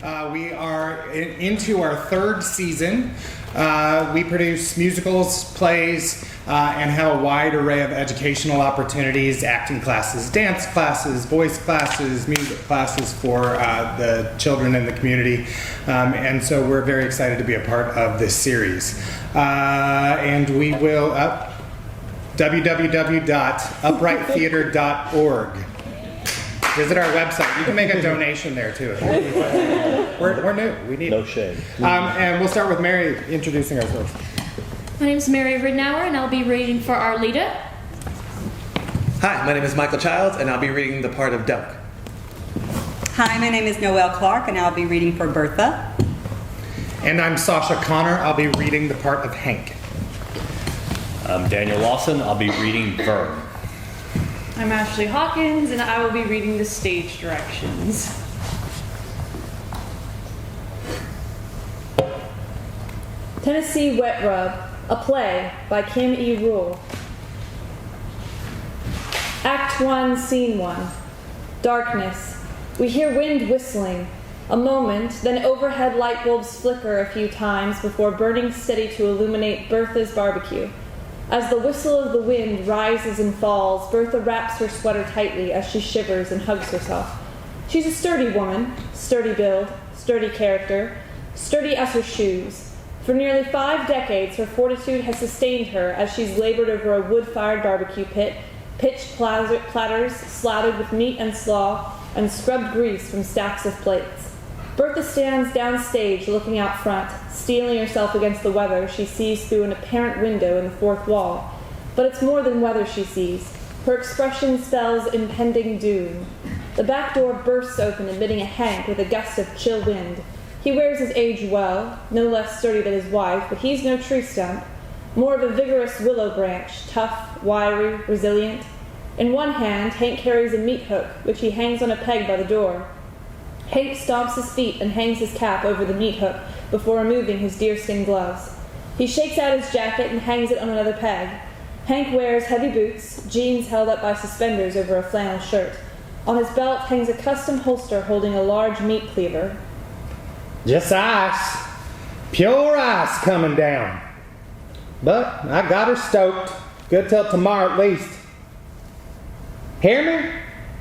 We are into our third season. We produce musicals, plays, and have a wide array of educational opportunities, acting classes, dance classes, voice classes, music classes for the children in the community. And so we're very excited to be a part of this series. And we will www.uprighttheater.org. Visit our website. You can make a donation there too. We're new. We need no shame. And we'll start with Mary introducing ourselves. My name is Mary Ridnour, and I'll be reading for Arlita. Hi, my name is Michael Childs, and I'll be reading the part of Dunk. Hi, my name is Noelle Clark, and I'll be reading for Bertha. And I'm Sasha Connor. I'll be reading the part of Hank. I'm Daniel Lawson. I'll be reading Vern. I'm Ashley Hawkins, and I will be reading the stage directions. Tennessee Wet Rub, a play by Kim E. Ruyle. Act 1, Scene 1. Darkness. We hear wind whistling. A moment, then overhead light bulbs flicker a few times before burning steady to illuminate Bertha's barbecue. As the whistle of the wind rises and falls, Bertha wraps her sweater tightly as she shivers and hugs herself. She's a sturdy woman, sturdy build, sturdy character, sturdy as her shoes. For nearly 5 decades, her fortitude has sustained her as she's labored over a wood-fired barbecue pit, pitched platters slathered with meat and slaw, and scrubbed grease from stacks of plates. Bertha stands downstage looking out front, steeling herself against the weather she sees through an apparent window in the fourth wall. But it's more than weather she sees. Her expression spells impending doom. The back door bursts open, admitting a Hank with a gust of chill wind. He wears his age well, no less sturdy than his wife, but he's no tree stump. More of a vigorous willow branch, tough, wiry, resilient. In one hand, Hank carries a meat hook, which he hangs on a peg by the door. Hank stomps his feet and hangs his cap over the meat hook before removing his deerskin gloves. He shakes out his jacket and hangs it on another peg. Hank wears heavy boots, jeans held up by suspenders over a flannel shirt. On his belt hangs a custom holster holding a large meat cleaver. Just ice. Pure ice coming down. But I got her stoked. Good till tomorrow at least. Hear me?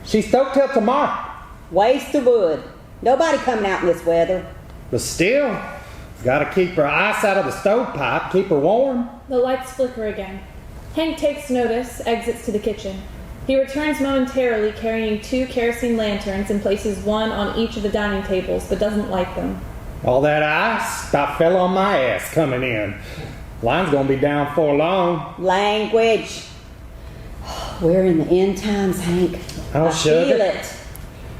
She's stoked till tomorrow. Waste of wood. Nobody coming out in this weather. But still, gotta keep her ice out of the stovepipe, keep her warm. The lights flicker again. Hank takes notice, exits to the kitchen. He returns momentarily carrying 2 kerosene lanterns and places one on each of the dining tables, but doesn't light them. All that ice about fell on my ass coming in. Line's gonna be down for long. Language. We're in the end times, Hank. Oh, I sugar. feel it.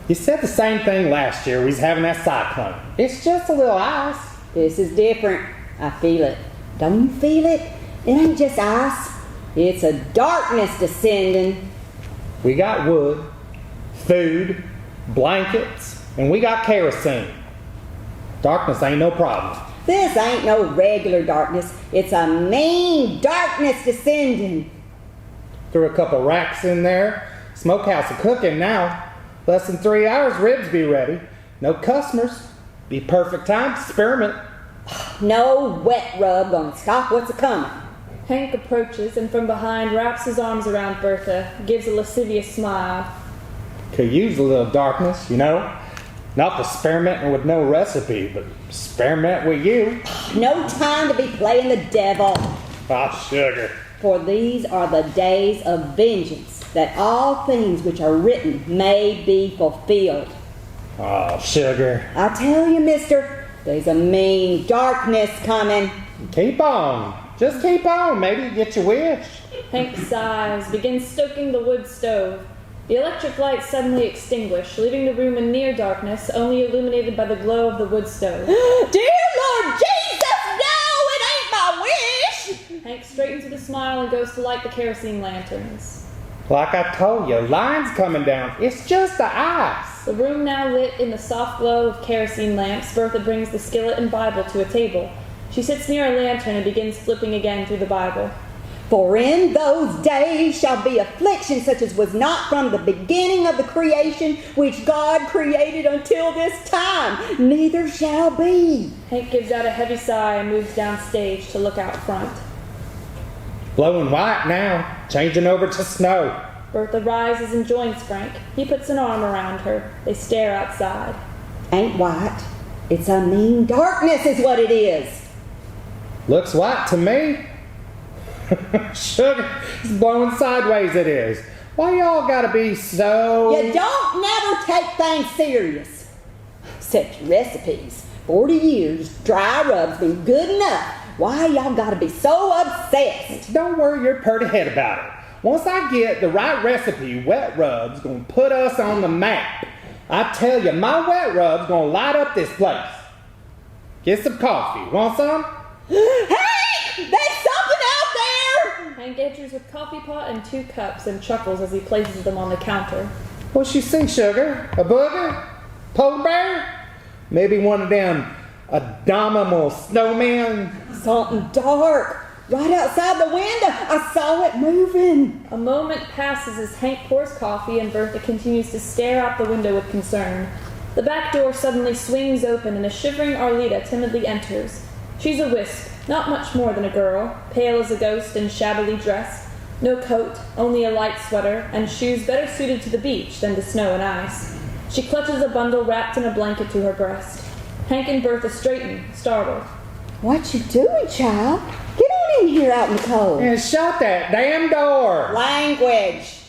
You said the same thing last year. We was having that cyclone. It's just a little ice. This is different. I feel it. Don't you feel it? It ain't just ice. It's a darkness descending. We got wood, food, blankets, and we got kerosene. Darkness ain't no problem. This ain't no regular darkness. It's a mean darkness descending. Threw a couple racks in there. Smokehouse is cooking now. Less than 3 hours, ribs be ready. No customers. Be perfect time to experiment. No wet rub gonna stop what's a-coming. Hank approaches and from behind wraps his arms around Bertha, gives a lascivious smile. Could use a little darkness, you know. Not experimenting with no recipe, but experiment with you. No time to be playing the devil. Ah, sugar. For these are the days of vengeance, that all things which are written may be fulfilled. Oh, sugar. I tell you, mister, there's a mean darkness coming. Keep on. Just keep on. Maybe you get your wish. Hank sighs, begins stoking the wood stove. The electric light suddenly extinguished, leaving the room in near darkness, only illuminated by the glow of the wood stove. Dear Lord Jesus, no, it ain't my wish! Hank straightens with a smile and goes to light the kerosene lanterns. Like I told you, line's coming down. It's just the ice. The room now lit in the soft glow of kerosene lamps, Bertha brings the skillet and Bible to a table. She sits near a lantern and begins flipping again through the Bible. For in those days shall be affliction such as was not from the beginning of the creation which God created until this time, neither shall be. Hank gives out a heavy sigh and moves downstage to look out front. Blowing white now, changing over to snow. Bertha rises and joins Frank. He puts an arm around her. They stare outside. Ain't white. It's a mean darkness is what it is. Looks white to me. Sugar, it's blowing sideways it is. Why y'all gotta be so... You don't never take things serious. Such recipes. 40 years, dry rub's been good enough. Why y'all gotta be so obsessed? Don't worry your purty head about it. Once I get the right recipe, Wet Rub's gonna put us on the map. I tell you, my Wet Rub's gonna light up this place. Get some coffee. Want some? Hey! There's something out there! Hank enters with coffee pot and 2 cups and chuckles as he places them on the counter. What you see, Sugar? A booger? Polar bear? Maybe one of them abominable snowmen? Something dark. Right outside the window. I saw it moving. A moment passes as Hank pours coffee and Bertha continues to stare out the window with concern. The back door suddenly swings open and a shivering Arlita timidly enters. She's a wisp, not much more than a girl, pale as a ghost and shabbily dressed. No coat, only a light sweater, and shoes better suited to the beach than to snow and ice. She clutches a bundle wrapped in a blanket to her breast. Hank and Bertha straighten, startled. What you doing, child? Get on in here out in the cold. And shut that damn door! Language.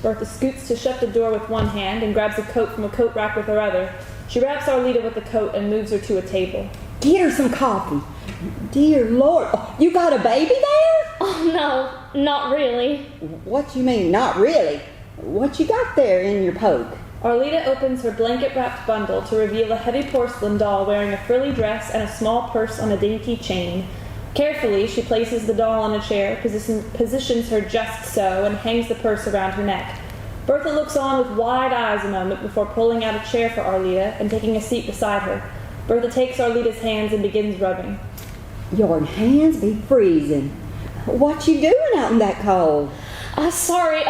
Bertha scoots to shut the door with one hand and grabs a coat from a coat rack with her other. She wraps Arlita with the coat and moves her to a table. Get her some coffee. Dear Lord. Oh, you got a baby there? Oh, no, not really. What you mean, not really? What you got there in your poke? Arlita opens her blanket-wrapped bundle to reveal a heavy porcelain doll wearing a frilly dress and a small purse on a dainty chain. Carefully, she places the doll on a chair, positions her just so, and hangs the purse around her neck. Bertha looks on with wide eyes a moment before pulling out a chair for Arlita and taking a seat beside her. Bertha takes Arlita's hands and begins rubbing. Your hands be freezing. What you doing out in that cold? Sorry,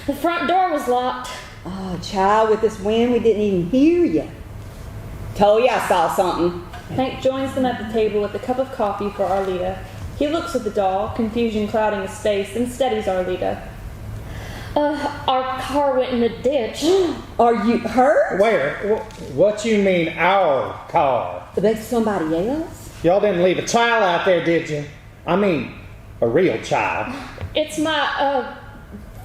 the front door was locked. Oh, child, with this wind, we didn't even hear you. Told you I saw something. Hank joins them at the table with a cup of coffee for Arlita. He looks at the doll, confusion clouding his face, and steadies Arlita. Our car went in the ditch. Are you hurt? Where? What you mean, our car? That's somebody else? Y'all didn't leave a child out there, did you? I mean, a real child. It's my,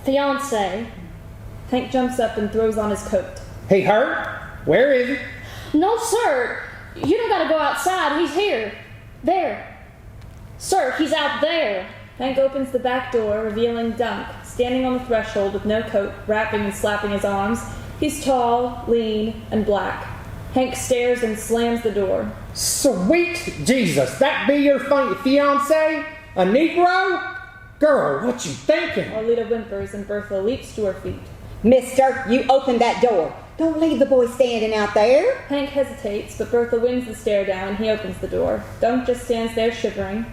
fiance. Hank jumps up and throws on his coat. He hurt? Where is he? No, sir. You don't gotta go outside. He's here. There. Sir, he's out there. Hank opens the back door, revealing Dunk, standing on the threshold with no coat, rapping and slapping his arms. He's tall, lean, and black. Hank stares and slams the door. Sweet Jesus, that be your fiance? A Negro? Girl, what you thinking? Arlita whimpers and Bertha leaps to her feet. Mister, you open that door. Don't leave the boy standing out there. Hank hesitates, but Bertha wins the stare down and he opens the door. Dunk just stands there shivering.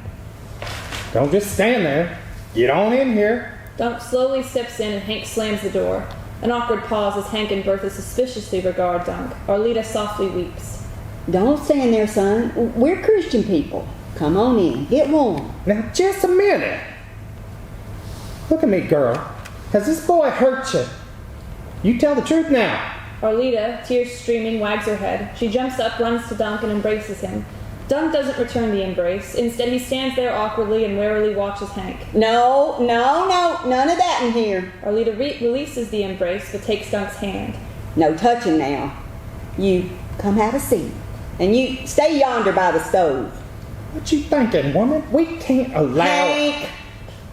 Don't just stand there. Get on in here. Dunk slowly steps in and Hank slams the door. An awkward pause as Hank and Bertha suspiciously regard Dunk. Arlita softly weeps. Don't stand there, son. We're Christian people. Come on in. Get warm. Now, just a minute. Look at me, girl. Has this boy hurt you? You tell the truth now. Arlita, tears streaming, wags her head. She jumps up, runs to Dunk, and embraces him. Dunk doesn't return the embrace. Instead, he stands there awkwardly and warily watches Hank. No. None of that in here. Arlita releases the embrace, but takes Dunk's hand. No touching now. You come have a seat. And you stay yonder by the stove. What you thinking, woman? We can't allow... Hank!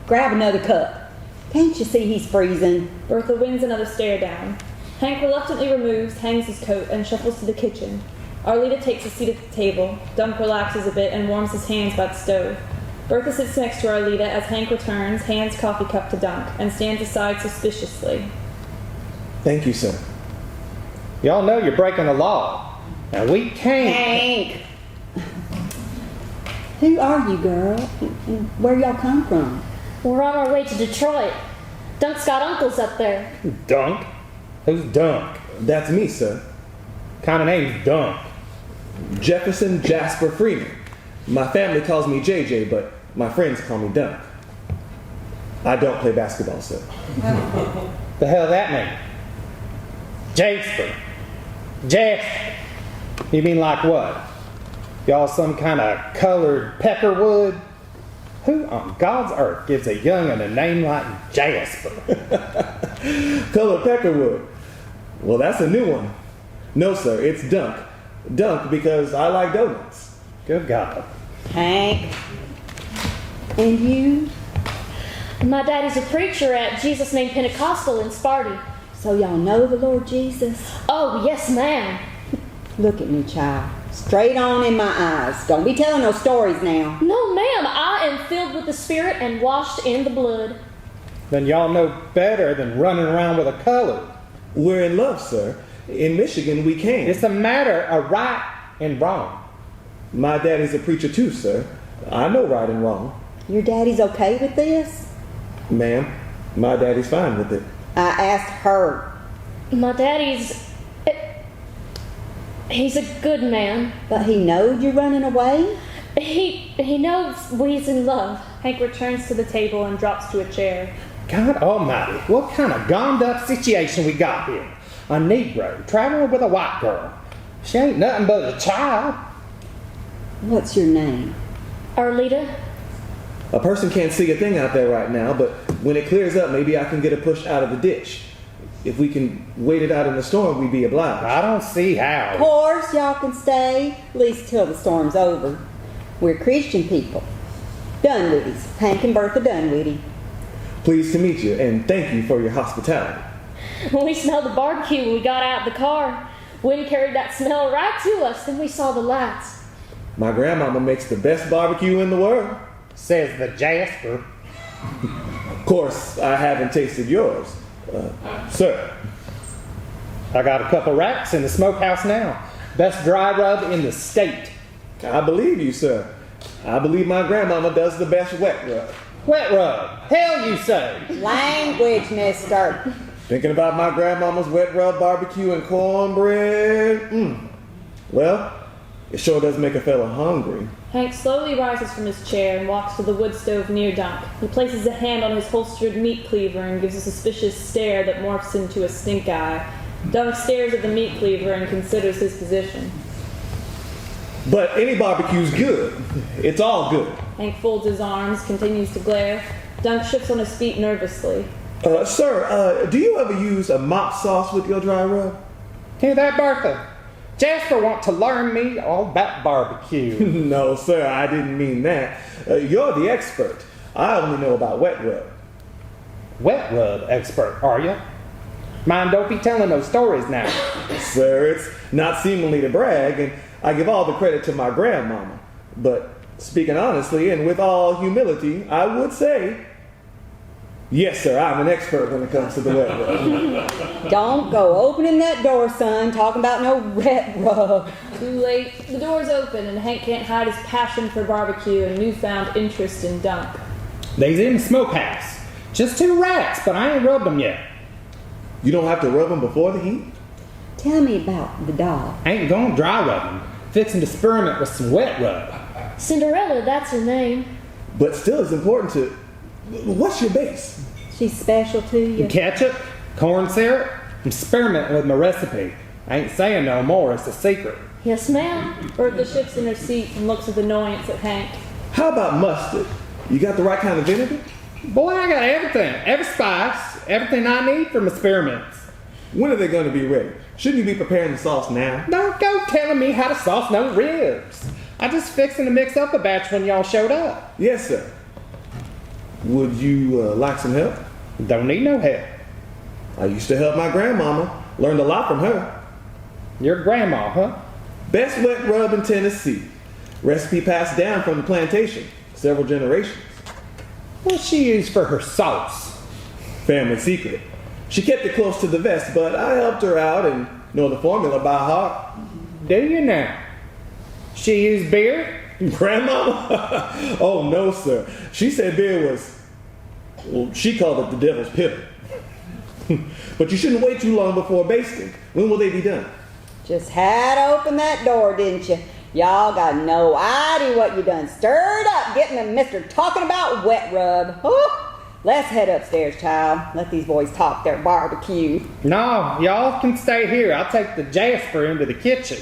Grab another cup. Can't you see he's freezing? Bertha wins another stare down. Hank reluctantly removes, hangs his coat, and shuffles to the kitchen. Arlita takes a seat at the table. Dunk relaxes a bit and warms his hands by the stove. Bertha sits next to Arlita as Hank returns, hands coffee cup to Dunk, and stands aside suspiciously. Thank you, sir. Y'all know you're breaking the law. Now we can't... Hank! Who are you, girl? And where y'all come from? We're on our way to Detroit. Dunk's got uncles up there. Dunk? Who's Dunk? That's me, sir. Kind of name's Dunk. Jefferson Jasper Freeman. My family calls me JJ, but my friends call me Dunk. I don't play basketball, sir. The hell that mean? Jasper. Jasper. You mean like what? Y'all some kind of colored peckerwood? Who on God's earth gives a young'un a name like Jasper? Colored peckerwood. Well, that's a new one. No, sir, it's Dunk. Dunk because I like donuts. Good God. Hank. And you? My daddy's a preacher at Jesus Name Pentecostal in Sparty. So y'all know the Lord Jesus? Oh, yes, ma'am. Look at me, child. Straight on in my eyes. Don't be telling no stories now. No, ma'am. I am filled with the Spirit and washed in the blood. Then y'all know better than running around with a color. We're in love, sir. In Michigan, we came. It's a matter of right and wrong. My daddy's a preacher too, sir. I know right and wrong. Your daddy's okay with this? Ma'am, my daddy's fine with it. I asked her. My daddy's... He's a good man. But he knowed you're running away? He knows we's in love. Hank returns to the table and drops to a chair. God almighty, what kind of gone up situation we got here? A Negro traveling with a white girl. She ain't nothing but a child. What's your name? Arlita? A person can't see a thing out there right now, but when it clears up, maybe I can get a push out of the ditch. If we can wait it out in the storm, we'd be obliged. I don't see Of how. course, y'all can stay, at least till the storm's over. We're Christian people. Dunwitty's. Hank and Bertha Dunwitty. Pleased to meet you, and thank you for your hospitality. When we smelled the barbecue when we got out of the car, wind carried that smell right to us, then we saw the lights. My grandmama makes the best barbecue in the world. Says the Jasper. Of course, I haven't tasted yours. Sir, I got a couple racks in the smokehouse now. Best dry rub in the state. I believe you, sir. I believe my grandmama does the best wet rub. Wet rub. Hell you say. Language, mister. Thinking about my grandmama's wet rub barbecue and cornbread? Well, it sure does make a fella hungry. Hank slowly rises from his chair and walks to the wood stove near Dunk. He places a hand on his holstered meat cleaver and gives a suspicious stare that morphs into a stink eye. Dunk stares at the meat cleaver and considers his position. But any barbecue's good. It's all good. Hank folds his arms, continues to glare. Dunk shifts on his feet nervously. Sir, do you ever use a mop sauce with your dry rub? Hear that, Bertha? Jasper want to learn me all about barbecue. No, sir, I didn't mean that. You're the expert. I only know about wet rub. Wet rub expert, are you? Mind, don't be telling those stories now. Sir, it's not seemingly to brag, and I give all the credit to my grandmama. But speaking honestly and with all humility, I would say, yes, sir, I'm an expert when it comes to the wet rub. Don't go opening that door, son, talking about no wet rub. Too late. The door's open and Hank can't hide his passion for barbecue and newfound interest in Dunk. They's in the smokehouse. Just 2 racks, but I ain't rubbed them yet. You don't have to rub them before the heat? Tell me about the dog. Ain't gonna dry rub them. Fixing to experiment with some wet rub. Cinderella, that's her name. But still, it's important to... What's your base? She's special to you. Ketchup, corn syrup, I'm experimenting with my recipe. I ain't saying no more, it's a secret. Yes, ma'am. Bertha shifts in her seat and looks with annoyance at Hank. How about mustard? You got the right kind of vinegar? Boy, I got everything. Every spice, everything I need for my experiments. When are they going to be ready? Shouldn't you be preparing the sauce now? Don't go telling me how to sauce no ribs. I just fixing to mix up a batch when y'all showed up. Yes, sir. Would you like some help? Don't need no help. I used to help my grandmama. Learned a lot from her. Your grandma, huh? Best wet rub in Tennessee. Recipe passed down from the plantation. Several generations. What's she use for her sauce? Family secret. She kept it close to the vest, but I helped her out and know the formula by heart. Do you now? She use beer, Grandmama? Oh, no, sir. She said beer was, well, she called it the devil's piddle. But you shouldn't wait too long before basting. When will they be done? Just had to open that door, didn't you? Y'all got no idea what you done stirred up getting the mister talking about wet rub. Oh, let's head upstairs, child. Let these boys talk their barbecue. No, y'all can stay here. I'll take the Jasper into the kitchen.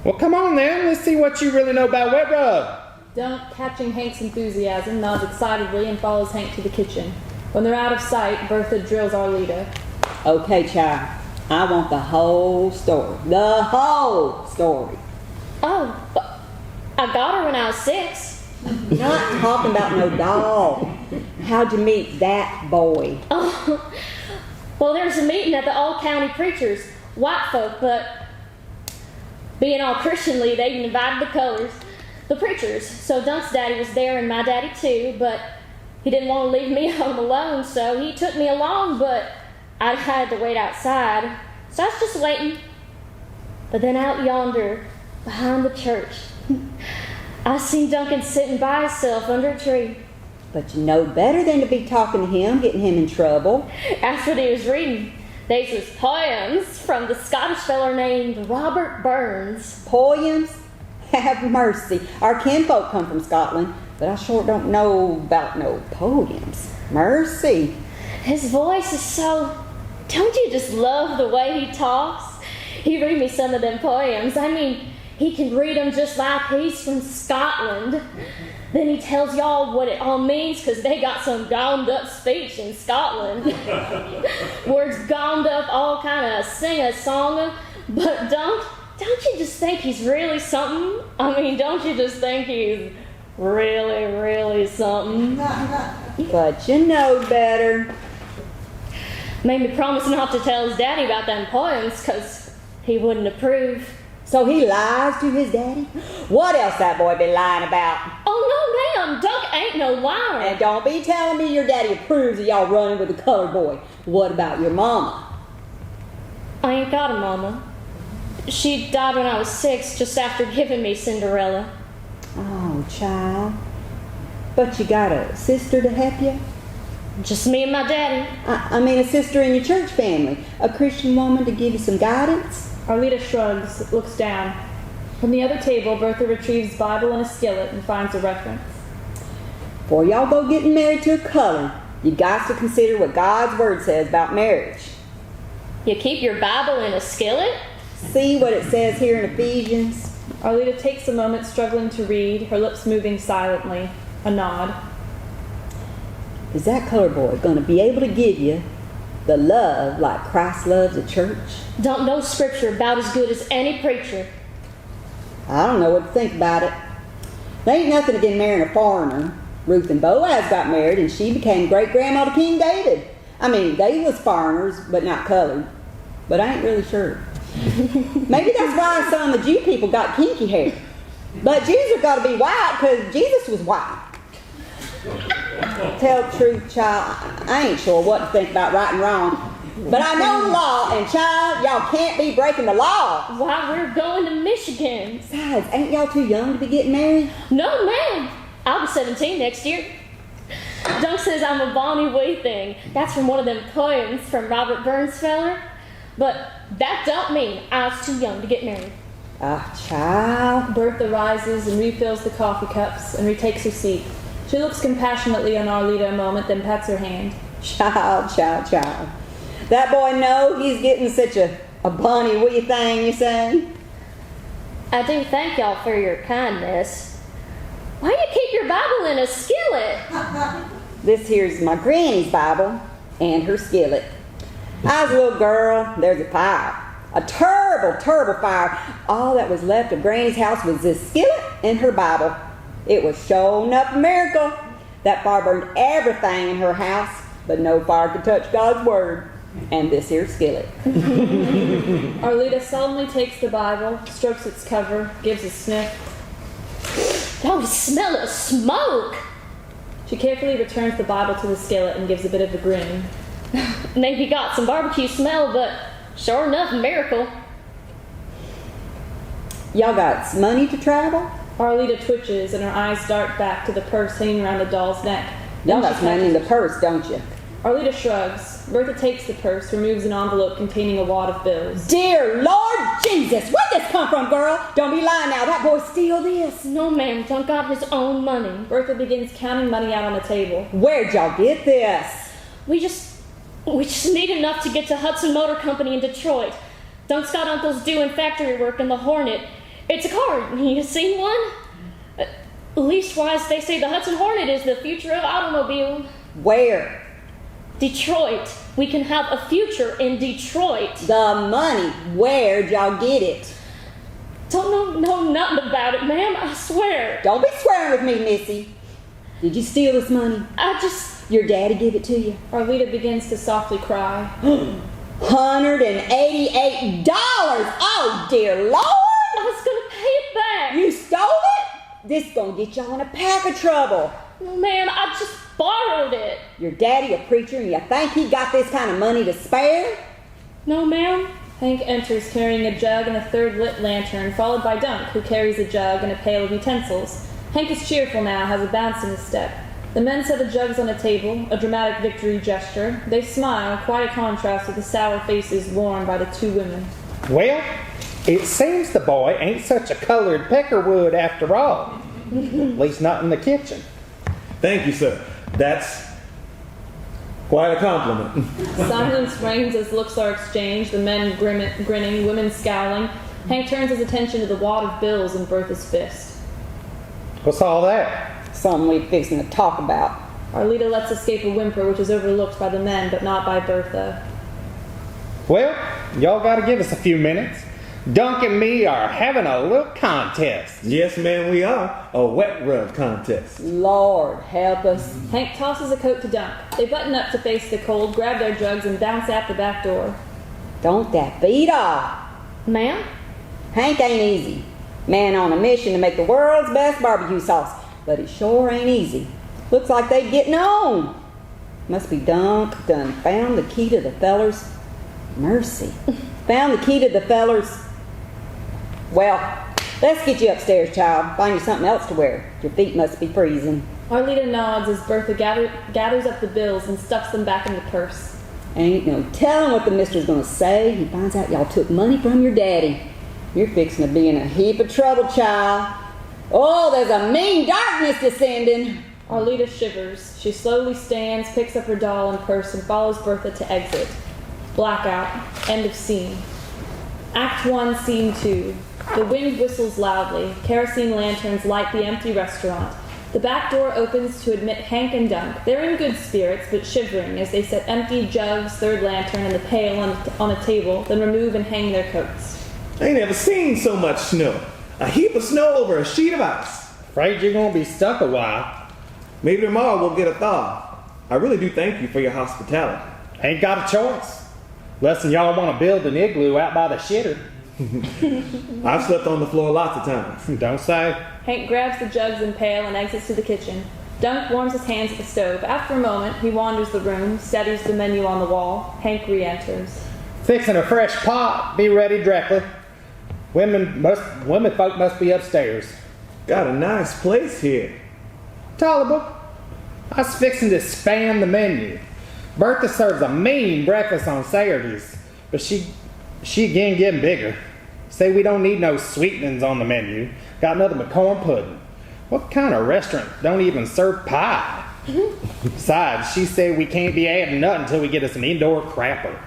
Well, come on then. Let's see what you really know about wet rub. Dunk, catching Hank's enthusiasm, nods excitedly and follows Hank to the kitchen. When they're out of sight, Bertha drills Arlita. Okay, child. I want the whole story. The whole story. Oh, but I got her when I was 6. Not talking about no doll. How'd you meet that boy? Oh, well, there was a meeting at the All County Preachers, white folk, but being all Christianly, they invited the colors, the preachers. So Dunk's daddy was there and my daddy too, but he didn't want to leave me home alone, so he took me along, but I had to wait outside. So I was just waiting. But then out yonder, behind the church, I seen Duncan sitting by himself under a tree. But you know better than to be talking to him, getting him in trouble. That's what he was reading. These was poems from the Scottish feller named Robert Burns. Poems? Have mercy. Our kinfolk come from Scotland, but I sure don't know about no poems. Mercy. His voice is so... Don't you just love the way he talks? He read me some of them poems. I mean, he can read them just like he's from Scotland. Then he tells y'all what it all means, because they got some gommed up speech in Scotland. Words gommed up, all kind of sing a song. But don't you just think he's really something? I mean, don't you just think he's really, really something? But you know better. Made me promise not to tell his daddy about them poems, because he wouldn't approve. So he lies to his daddy? What else that boy be lying about? Oh, no, ma'am. Dunk ain't no liar. And don't be telling me your daddy approves of y'all running with a colored boy. What about your mama? I ain't got a mama. She died when I was 6, just after giving me Cinderella. Oh, child. But you got a sister to help you? Just me and my daddy. I mean a sister in your church family. A Christian woman to give you some guidance? Arlita shrugs, looks down. From the other table, Bertha retrieves Bible and a skillet and finds a reference. Before y'all go getting married to a colored, you got to consider what God's word says about marriage. You keep your Bible in a skillet? See what it says here in Ephesians? Arlita takes a moment, struggling to read, her lips moving silently. A nod. Is that colored boy going to be able to give you the love like Christ loves the church? Don't know scripture about as good as any preacher. I don't know what to think about it. There ain't nothing against marrying a foreigner. Ruth and Boaz got married and she became great-grandma to King David. I mean, they was foreigners, but not colored. But I ain't really sure. Maybe that's why some of the Jew people got kinky hair. But Jesus got to be white because Jesus was white. Tell the truth, child, I ain't sure what to think about right and wrong. But I know the law, and child, y'all can't be breaking the law. Why, we're going to Michigan. Besides, ain't y'all too young to be getting married? No, ma'am. I'll be 17 next year. Dunk says I'm a bonny wee thing. That's from one of them poems from Robert Burns feller. But that don't mean I was too young to get married. Ah, child. Bertha rises and refills the coffee cups and retakes her seat. She looks compassionately on Arlita a moment, then pats her hand. Child. That boy know he's getting such a bonny wee thing, you say? I do thank y'all for your kindness. Why you keep your Bible in a skillet? This here's my granny's Bible and her skillet. I was a little girl, there's a fire. A terrible, terrible fire. All that was left of Granny's house was this skillet and her Bible. It was sure enough a miracle. That fire burned everything in her house, but no fire could touch God's word. And this here skillet. Arlita solemnly takes the Bible, strokes its cover, gives a sniff. Don't smell of smoke. She carefully returns the Bible to the skillet and gives a bit of a grin. Maybe got some barbecue smell, but sure enough, miracle. Y'all got money to travel? Arlita twitches and her eyes dart back to the purse hanging around the doll's neck. Y'all Then got she money in the catches- purse, don't you? Arlita shrugs. Bertha takes the purse, removes an envelope containing a wad of bills. Dear Lord Jesus, where'd this come from, girl? Don't be lying now. That boy steal this. No, ma'am, Dunk got his own money. Bertha begins counting money out on the table. Where'd y'all get this? We just need enough to get to Hudson Motor Company in Detroit. Dunk's got uncles doing factory work in the Hornet. It's a car. You seen one? Leastwise, they say the Hudson Hornet is the future of automobile. Where? Detroit. We can have a future in Detroit. The money. Where'd y'all get it? Don't know nothing about it, ma'am. I swear. Don't be swearing with me, Missy. Did you steal this money? Your Your daddy give it to you? Arlita begins to softly cry. $188. Oh, dear Lord. I was gonna pay it back. You stole it? This gonna get y'all in a pack of trouble. No, ma'am, I just borrowed it. Your daddy a preacher and you think he got this kind of money to spare? No, ma'am. Hank enters carrying a jug and a third lit lantern, followed by Dunk, who carries a jug and a pail of utensils. Hank is cheerful now, has a bounce in his step. The men set the jugs on a table, a dramatic victory gesture. They smile, quite a contrast with the sour faces worn by the two women. Well, it seems the boy ain't such a colored peckerwood after all. At least not in the kitchen. Thank you, sir. That's quite a compliment. Silence reigns as looks are exchanged, the men grinning, women scowling. Hank turns his attention to the wad of bills in Bertha's fist. What's all that? Something we fixing to talk about. Arlita lets escape a whimper which is overlooked by the men, but not by Bertha. Well, y'all gotta give us a few minutes. Dunk and me are having a little contest. Yes, ma'am, we are. A wet rub contest. Lord help us. Hank tosses a coat to Dunk. They button up to face the cold, grab their jugs, and bounce out the back door. Don't that beat off? Ma'am? Hank ain't easy. Man on a mission to make the world's best barbecue sauce. But it sure ain't easy. Looks like they getting on. Must be Dunk done found the key to the fellers. Mercy. Found the key to the fellers. Well, let's get you upstairs, child. Find you something else to wear. Your feet must be freezing. Arlita nods as Bertha gathers up the bills and stuffs them back in the purse. Ain't no telling what the mister's gonna say. He finds out y'all took money from your daddy. You're fixing to be in a heap of trouble, child. Oh, there's a mean darkness descending. Arlita shivers. She slowly stands, picks up her doll and purse, and follows Bertha to exit. Blackout. End of scene. Act 1, Scene 2. The wind whistles loudly. Kerosene lanterns light the empty restaurant. The back door opens to admit Hank and Dunk. They're in good spirits, but shivering as they set empty jugs, third lantern, and the pail on a table, then remove and hang their coats. I ain't never seen so much snow. A heap of snow over a sheet of ice. Afraid you're gonna be stuck a while. Maybe tomorrow we'll get a thaw. I really do thank you for your hospitality. Ain't got a choice. Less than y'all want to build an igloo out by the shitter. I've slept on the floor lots of times. Don't say. Hank grabs the jugs and pail and exits to the kitchen. Dunk warms his hands at the stove. After a moment, he wanders the room, studies the menu on the wall. Hank re-enters. Fixing a fresh pot. Be ready directly. Women folk must be upstairs. Got a nice place here. Tolerable. I was fixing to expand the menu. Bertha serves a mean breakfast on Saturdays, but she again getting bigger. Say we don't need no sweetenings on the menu. Got nothing but corn pudding. What kind of restaurant don't even serve pie? Besides, she said we can't be adding nothing until we get us an indoor crapper.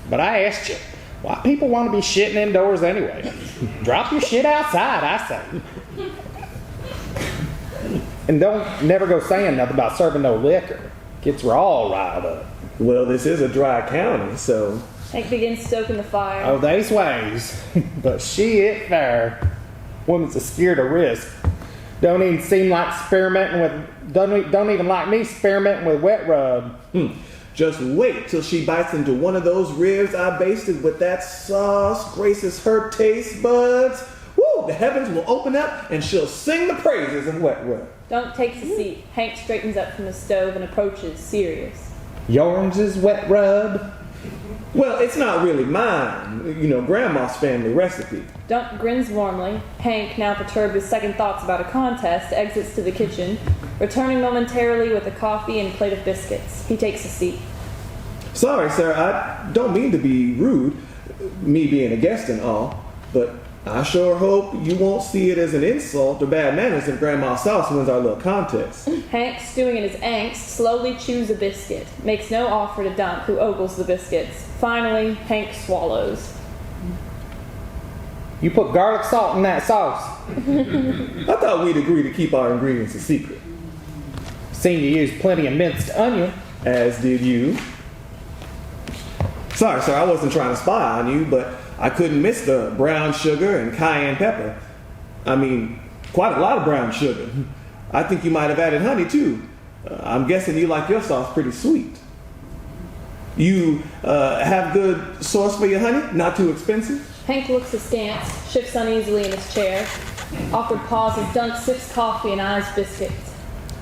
But I asked you, why people want to be shitting indoors anyway? Drop your shit outside, I say. And don't never go saying nothing about serving no liquor. Gets her all riled up. Well, this is a dry county, so... Hank begins stoking the fire. Oh, these ways. But she it fair. Woman's a scared of risk. Don't even seem like experimenting with... Don't even like me experimenting with wet rub. Just wait till she bites into one of those ribs I basted with that sauce, graces her taste buds. Woo! The heavens will open up and she'll sing the praises in wet rub. Dunk takes a seat. Hank straightens up from the stove and approaches, serious. Yours is wet rub. Well, it's not really mine. Grandma's family recipe. Dunk grins warmly. Hank, now perturbed with second thoughts about a contest, exits to the kitchen, returning momentarily with a coffee and plate of biscuits. He takes a seat. Sorry, sir, I don't mean to be rude, me being a guest and all, but I sure hope you won't see it as an insult or bad manners if Grandma Sauce wins our little contest. Hank, stewing in his angst, slowly chews a biscuit, makes no offer to Dunk, who ogles the biscuits. Finally, Hank swallows. You put garlic salt in that sauce. I thought we'd agree to keep our ingredients a secret. Seen you use plenty of minced onion. As did you. Sorry, sir, I wasn't trying to spy on you, but I couldn't miss the brown sugar and cayenne pepper. I mean, quite a lot of brown sugar. I think you might have added honey, too. I'm guessing you like your sauce pretty sweet. You have good sauce for your honey? Not too expensive? Hank looks askance, shifts uneasily in his chair. Awkward pause as Dunk sips coffee and eyes biscuits.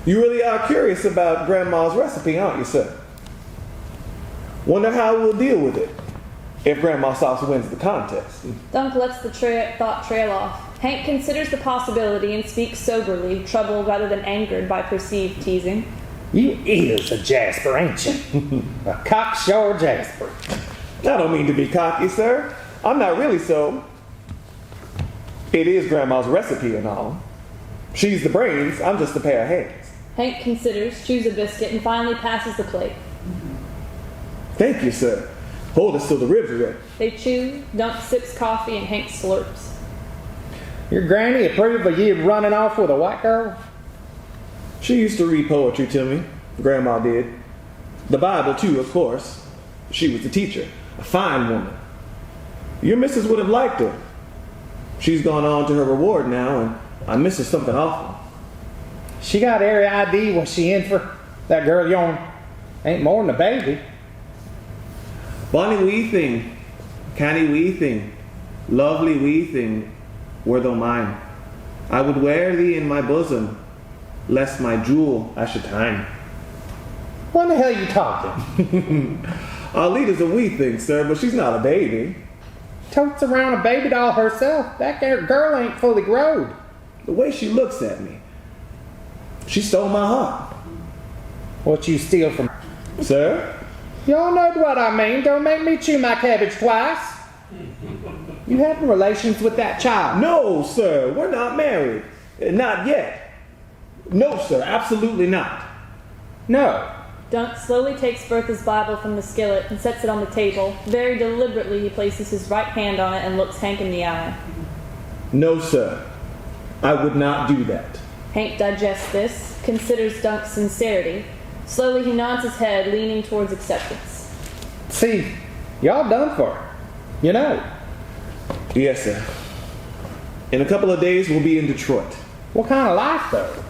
You really are curious about Grandma's recipe, aren't you, sir? Wonder how we'll deal with it if Grandma Sauce wins the contest. Dunk lets the thought trail off. Hank considers the possibility and speaks soberly, troubled rather than angered by perceived teasing. You is a Jasper, ain't you? A cocksure Jasper. I don't mean to be cocky, sir. I'm not really so. It is Grandma's recipe and all. She's the brains, I'm just a pair of hands. Hank considers, chews a biscuit, and finally passes the plate. Thank you, sir. Hold us till the ribs are ready. They chew, Dunk sips coffee, and Hank slurps. Your granny approved of you running off with a white girl? She used to read poetry to me. Grandma did. The Bible, too, of course. She was a teacher, a fine woman. Your missus would have liked her. She's gone on to her reward now, and I miss her something awful. She got every ID when she in for that girl young. Ain't more than a baby. Bonny wee thing, canny wee thing, lovely wee thing, were thou mine. I would wear thee in my bosom, lest my jewel I should hide. What the hell you talking? Our leader's a wee thing, sir, but she's not a baby. Totes around a baby doll herself. That girl ain't fully growed. The way she looks at me, she stole my heart. What you steal from? Sir? Y'all know what I mean. Don't make me chew my cabbage twice. You having relations with that child? No, sir. We're not married. Not yet. No, sir. Absolutely not. No. Dunk slowly takes Bertha's Bible from the skillet and sets it on the table. Very deliberately, he places his right hand on it and looks Hank in the eye. No, sir. I would not do that. Hank digests this, considers Dunk's sincerity. Slowly, he nods his head, leaning towards acceptance. See, y'all done for her. You know. Yes, sir. In a couple of days, we'll be in Detroit. What kind of life, though?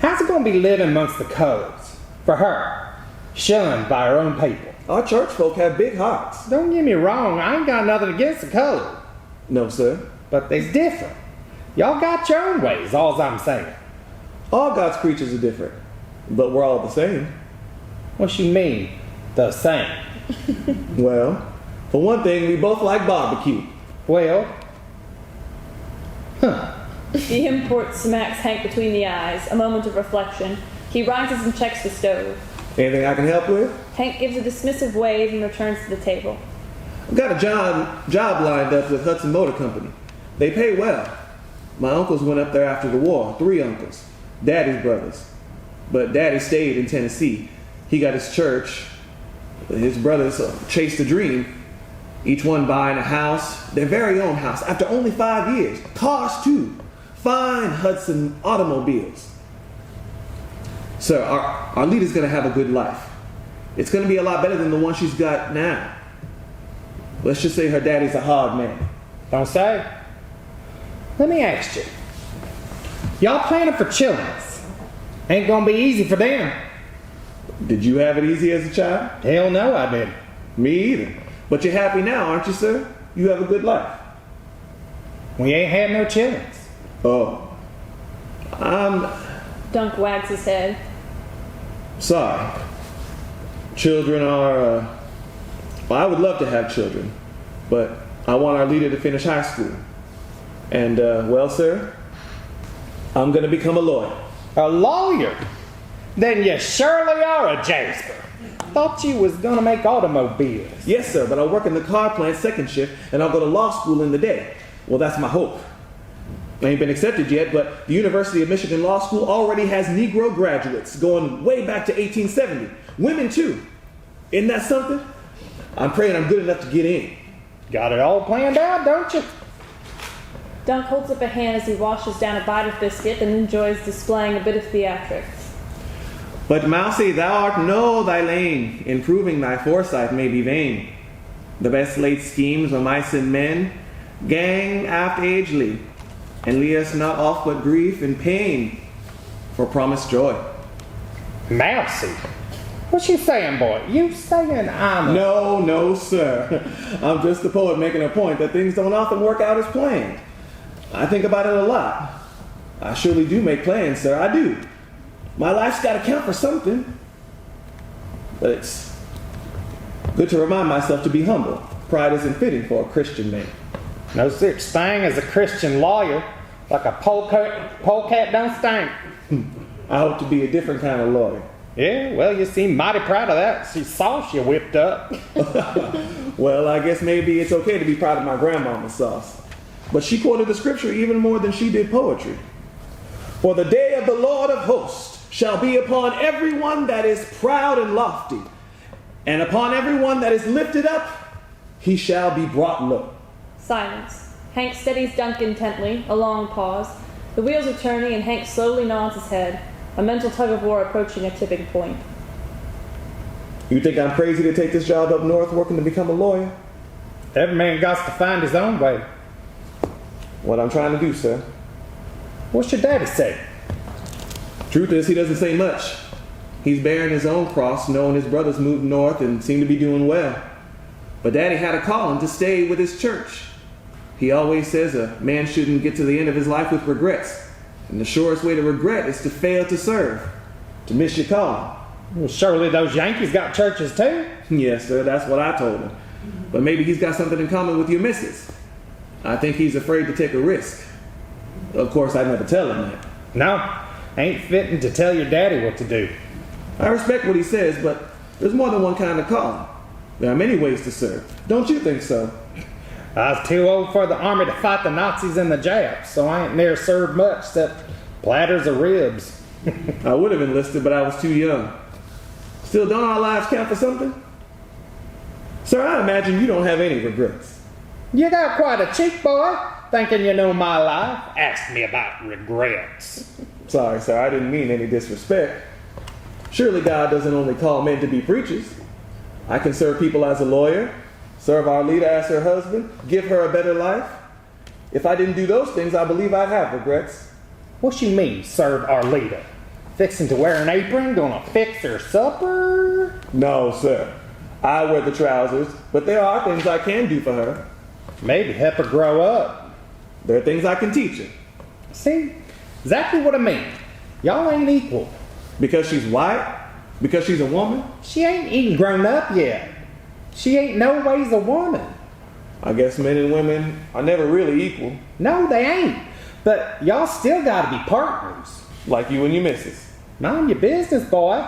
How's it going to be living amongst the colors? For her, shunned by her own people. Our church folk have big hearts. Don't get me wrong, I ain't got nothing against the color. No, sir. But they's different. Y'all got your own ways, all's I'm saying. All God's creatures are different, but we're all the same. What you mean, the same? Well, for one thing, we both like barbecue. Well, The import smacks Hank between the eyes. A moment of reflection. He rises and checks the stove. Anything I can help with? Hank gives a dismissive wave and returns to the table. I've got a job lined up with Hudson Motor Company. They pay well. My uncles went up there after the war, 3 uncles, Daddy's brothers. But Daddy stayed in Tennessee. He got his church. His brothers chased a dream, each one buying a house, their very own house, after only 5 years. Cars too. Fine Hudson automobiles. Sir, our leader's going to have a good life. It's going to be a lot better than the one she's got now. Let's just say her daddy's a hard man. don't say. Let me ask you. Y'all planning for chillings. Ain't gonna be easy for them. Did you have it easy as a child? Hell no, I didn't. Me either. But you're happy now, aren't you, sir? You have a good life. We ain't had no chillings. Oh. I'm Dunk wags his head. sorry. Children are Well, I would love to have children, but I want our leader to finish high school. And, well, sir, I'm going to become a lawyer. A lawyer? Then you surely are a Jasper. Thought you was gonna make automobiles. Yes, sir, but I'll work in the car plant second shift, and I'll go to law school in the day. Well, that's my hope. I ain't been accepted yet, but the University of Michigan Law School already has Negro graduates going way back to 1870. Women, too. Isn't that something? I'm praying I'm good enough to get in. Got it all planned out, don't you? Dunk holds up a hand as he washes down a bite of biscuit and enjoys displaying a bit of theatrics. But Mousie, thou art know thy lane, improving thy foresight may be vain. The best laid schemes of mice and men, gang after agely, and lead us not off but grief and pain, for promised joy. Mousy? What you saying, boy? You saying I'm a... No, sir. I'm just the poet making a point that things don't often work out as planned. I think about it a lot. I surely do make plans, sir, I do. My life's got to count for something. But it's good to remind myself to be humble. Pride isn't fitting for a Christian man. No such thing as a Christian lawyer. Like a polecat don't stink. I hope to be a different kind of lawyer. Yeah, well, you seem mighty proud of that sauce you whipped up. Well, I guess maybe it's okay to be proud of my grandmama's sauce. But she quoted the scripture even more than she did poetry. For the day of the Lord of hosts shall be upon everyone that is proud and lofty, and upon everyone that is lifted up, he shall be brought low. Silence. Hank steadies Dunk intently, a long pause. The wheels are turning and Hank slowly nods his head, a mental tug-of-war approaching a tipping point. You think I'm crazy to take this job up north working to become a lawyer? Every man got to find his own way. What I'm trying to do, sir. What's your daddy say? Truth is, he doesn't say much. He's bearing his own cross, knowing his brothers moved north and seem to be doing well. But Daddy had a calling to stay with his church. He always says a man shouldn't get to the end of his life with regrets. And the surest way to regret is to fail to serve, to miss your calling. Well, surely those Yankees got churches too. Yes, sir, that's what I told him. But maybe he's got something in common with your missus. I think he's afraid to take a risk. Of course, I'd never tell him that. No, ain't fitting to tell your daddy what to do. I respect what he says, but there's more than one kind of calling. There are many ways to serve. Don't you think so? I was too old for the army to fight the Nazis and the Japs, so I ain't near served much except platters of ribs. I would have enlisted, but I was too young. Still, don't our lives count for something? Sir, I imagine you don't have any regrets. You got quite a cheek, boy, thinking you know my life. Ask me about regrets. Sorry, sir, I didn't mean any disrespect. Surely God doesn't only call men to be preachers. I can serve people as a lawyer, serve our leader as her husband, give her a better life. If I didn't do those things, I believe I'd have regrets. What you mean, serve our leader? Fixing to wear an apron, gonna fix her supper? No, sir. I wear the trousers, but there are things I can do for her. Maybe help her grow up. There are things I can teach her. See, exactly what I mean. Y'all ain't equal. Because she's white? Because she's a woman? She ain't even grown up yet. She ain't no ways a woman. I guess men and women are never really equal. No, they ain't. But y'all still gotta be partners. Like you and your missus. Mind your business, boy.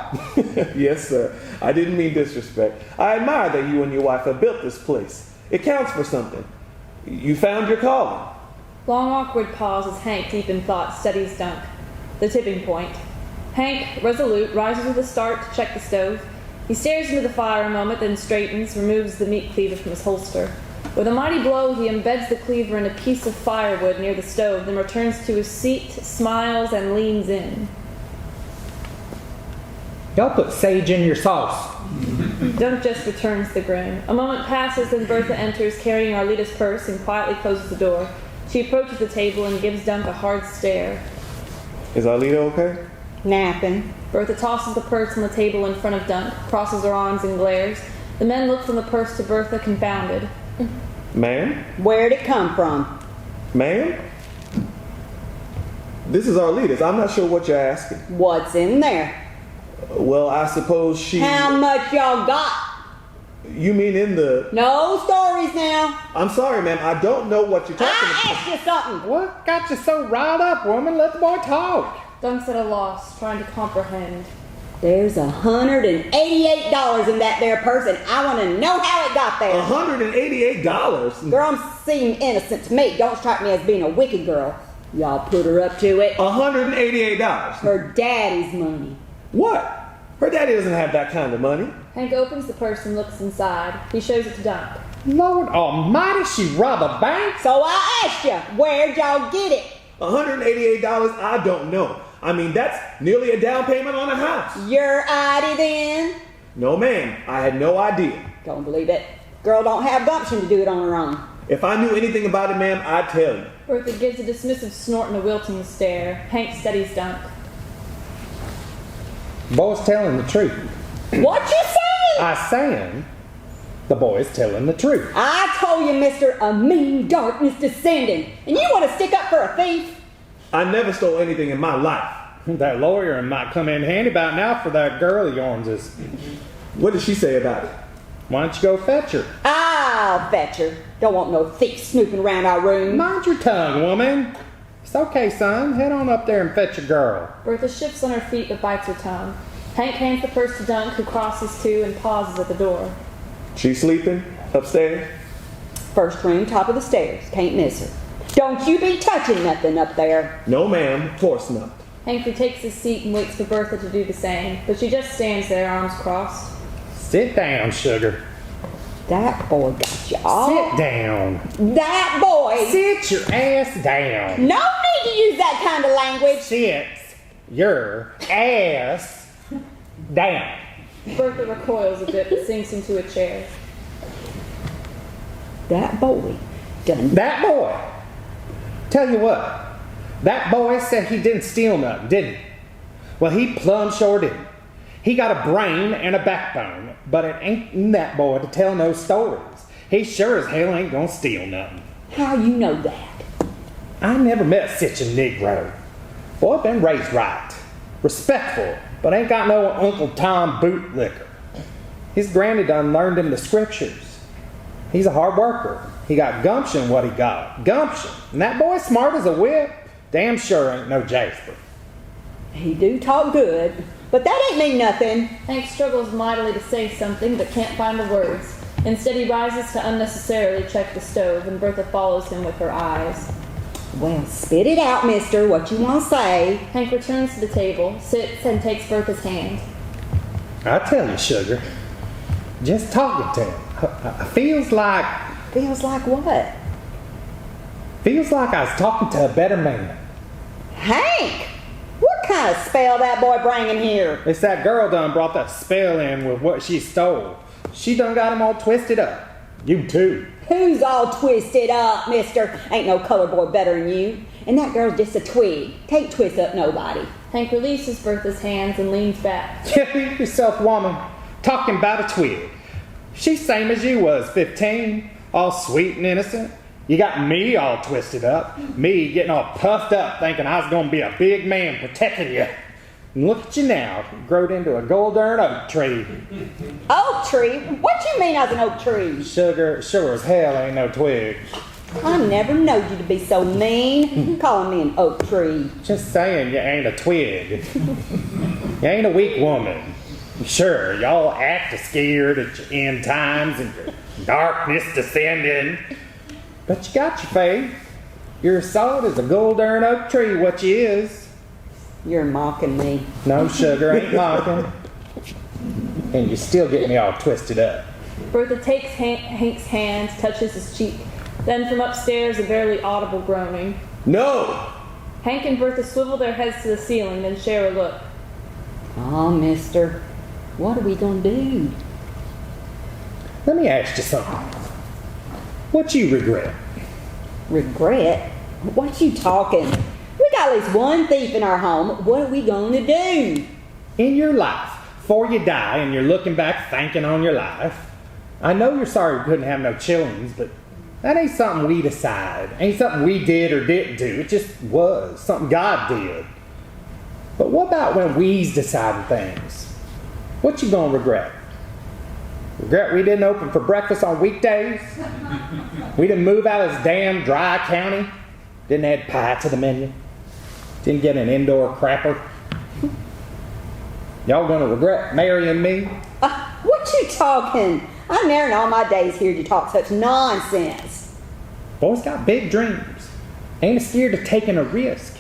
Yes, sir. I didn't mean disrespect. I admire that you and your wife have built this place. It counts for something. You found your calling. Long awkward pause as Hank, deep in thought, studies Dunk. The tipping point. Hank, resolute, rises with a start to check the stove. He stares into the fire a moment, then straightens, removes the meat cleaver from his holster. With a mighty blow, he embeds the cleaver in a piece of firewood near the stove, then returns to his seat, smiles, and leans in. Y'all put sage in your sauce. Dunk just returns the grin. A moment passes, then Bertha enters, carrying Arlita's purse, and quietly closes the door. She approaches the table and gives Dunk a hard stare. Is Arlita okay? Napping. Bertha tosses the purse on the table in front of Dunk, crosses her arms and glares. The men look from the purse to Bertha, confounded. Ma'am? Where'd it come from? Ma'am? This is Arlita's. I'm not sure what you're asking. What's in there? Well, I suppose she... How much y'all got? You mean in the... No stories now. I'm sorry, ma'am. I don't know what you're talking I about. asked you something. What got you so riled up, woman? Let the boy talk. Dunk's at a loss, trying to comprehend. There's $188 in that there purse, and I want to know how it got there. $188? Girl, seem innocent to me. Don't strike me as being a wicked girl. Y'all put her up to it. $188? Her daddy's money. What? Her daddy doesn't have that kind of money. Hank opens the purse and looks inside. He shows it to Dunk. Lord almighty, she robbed a bank? So I asked you, where'd y'all get it? $188? I don't know. I mean, that's nearly a down payment on a house. Your ID then? No, ma'am. I had no idea. Don't believe it. Girl don't have gumption to do it on her own. If I knew anything about it, ma'am, I'd tell you. Bertha gives a dismissive snort and a wilting stare. Hank steadies Dunk. Boy's telling the truth. What you saying? I saying the boy's telling the truth. I told you, mister, a mean darkness descending. And you want to stick up for a thief? I never stole anything in my life. That lawyer might come in handy about now for that girl of yours. What did she say about it? Why don't you go fetch her? I'll fetch her. Don't want no thief snooping around our room. Mind your tongue, woman. It's okay, son. Head on up there and fetch a girl. Bertha shifts on her feet but bites her tongue. Hank hands the purse to Dunk, who crosses to and pauses at the door. She sleeping upstairs? First room, top of the stairs. Can't miss her. Don't you be touching nothing up there. No, ma'am. Of course not. Hank retakes his seat and waits for Bertha to do the same, but she just stands there, arms crossed. Sit down, sugar. That boy got you all. Sit down. That boy. Sit your ass down. No need to use that kind of language. Sit your ass down. Bertha recoils a bit but sinks into a chair. That boy done. That boy. Tell you what. That boy said he didn't steal nothing, didn't he? Well, he plumb sure didn't. He got a brain and a backbone, but it ain't in that boy to tell no stories. He sure as hell ain't gonna steal nothing. How you know that? I never met such a Negro. Boy, been raised right. Respectful, but ain't got no Uncle Tom bootlicker. His granny done learned him the scriptures. He's a hard worker. He got gumption what he got. Gumption. And that boy smart as a whip. Damn sure ain't no Jasper. He do talk good, but that ain't mean nothing. Hank struggles mightily to say something but can't find the words. Instead, he rises to unnecessarily check the stove, and Bertha follows him with her eyes. Well, spit it out, mister, what you want to say. Hank returns to the table, sits, and takes Bertha's hand. I tell you, sugar, just talking to him, feels like what? Feels like I was talking to a better man. Hank! What kind of spell that boy bringing here? It's that girl done brought that spell in with what she stole. She done got him all twisted up. You too. Who's all twisted up, mister? Ain't no color boy better than you. And that girl's just a twig. Can't twist up nobody. Hank releases Bertha's hands and leans back. Get yourself, woman. Talking about a twig. She's same as you was, 15. All sweet and innocent. You got me all twisted up. Me getting all puffed up thinking I was going to be a big man protecting you. And look at you now. Growed into a gold-earned oak tree. Oak tree? What you mean I was an oak tree? Sugar, sure as hell ain't no twig. I never knowed you to be so mean. Calling me an oak tree. Just saying you ain't a twig. You ain't a weak woman. Sure, y'all act scared at your end times and your darkness descending. But you got your faith. You're solid as a gold-earned oak tree, what you is. You're mocking me. No, sugar, ain't mocking. And you still get me all twisted up. Bertha takes Hank's hand, touches his cheek. Then from upstairs, a barely audible groaning. No! Hank and Bertha swivel their heads to the ceiling, then share a look. Oh, mister, what are we gonna do? Let me ask you something. What you regret? Regret? What you talking? We got at least one thief in our home. What are we gonna do? In your life, before you die and you're looking back thinking on your life, I know you're sorry you couldn't have no chillings, but that ain't something we decide. Ain't something we did or didn't do. It just was. Something God did. But what about when we's deciding things? What you gonna regret? Regret we didn't open for breakfast on weekdays. We didn't move out of this damn dry county. Didn't add pie to the menu. Didn't get an indoor crapper. Y'all gonna regret marrying me? What you talking? I never in all my days heard you talk such nonsense. Boys got big dreams. Ain't scared of taking a risk.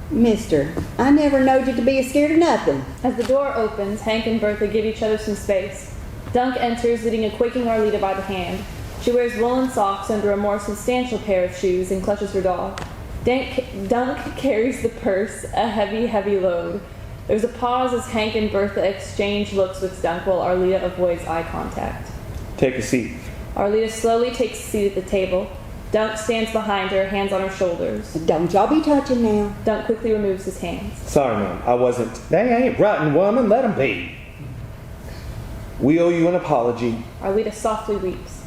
Mister, I never knowed you to be scared of nothing. As the door opens, Hank and Bertha give each other some space. Dunk enters, leading a quaking Arlita by the hand. She wears woolen socks under a more substantial pair of shoes and clutches her doll. Dunk carries the purse, a heavy, heavy load. There's a pause as Hank and Bertha exchange looks with Dunk while Arlita avoids eye contact. Take a seat. Arlita slowly takes a seat at the table. Dunk stands behind her, hands on her shoulders. Don't y'all be touching now. Dunk quickly removes his hands. Sorry, ma'am. I wasn't. They ain't rotten, woman. Let 'em be. We owe you an apology. Arlita softly weeps.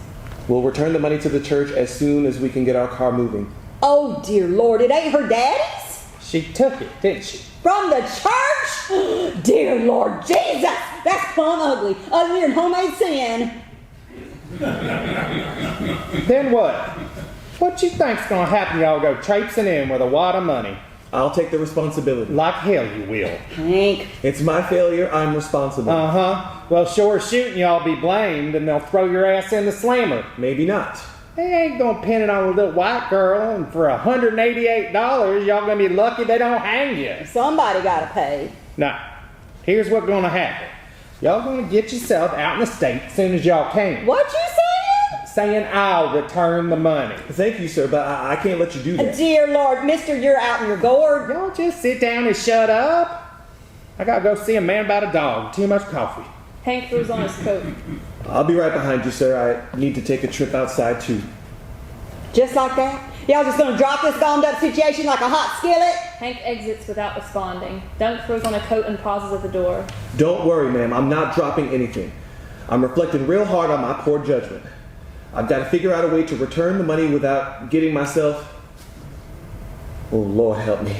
We'll return the money to the church as soon as we can get our car moving. Oh, dear Lord, it ain't her daddy's? She took it, didn't she? From the church? Dear Lord Jesus, that's plumb ugly. Uglier than homemade sin. Then what? What you think's gonna happen? Y'all go traipsing in with a wad of money. I'll take the responsibility. Like hell you will. Hank. It's my failure. I'm responsible. Uh-huh. Well, sure as shooting y'all be blamed, and they'll throw your ass in the slammer. Maybe not. They ain't gonna pin it on a little white girl, and for $188, y'all gonna be lucky they don't hang you. Somebody gotta pay. Now, here's what's gonna happen. Y'all gonna get yourself out in the state as soon as y'all can. What you saying? Saying I'll return the money. Thank you, sir, but I can't let you do that. Dear Lord, mister, you're out in your gourd. Y'all just sit down and shut up. I gotta go see a man about a dog. Too much coffee. Hank throws on his coat. I'll be right behind you, sir. I need to take a trip outside, too. Just like that? Y'all just gonna drop this bombed-up situation like a hot skillet? Hank exits without responding. Dunk throws on a coat and pauses at the door. Don't worry, ma'am. I'm not dropping anything. I'm reflecting real hard on my poor judgment. I've got to figure out a way to return the money without getting myself... Oh, Lord help me.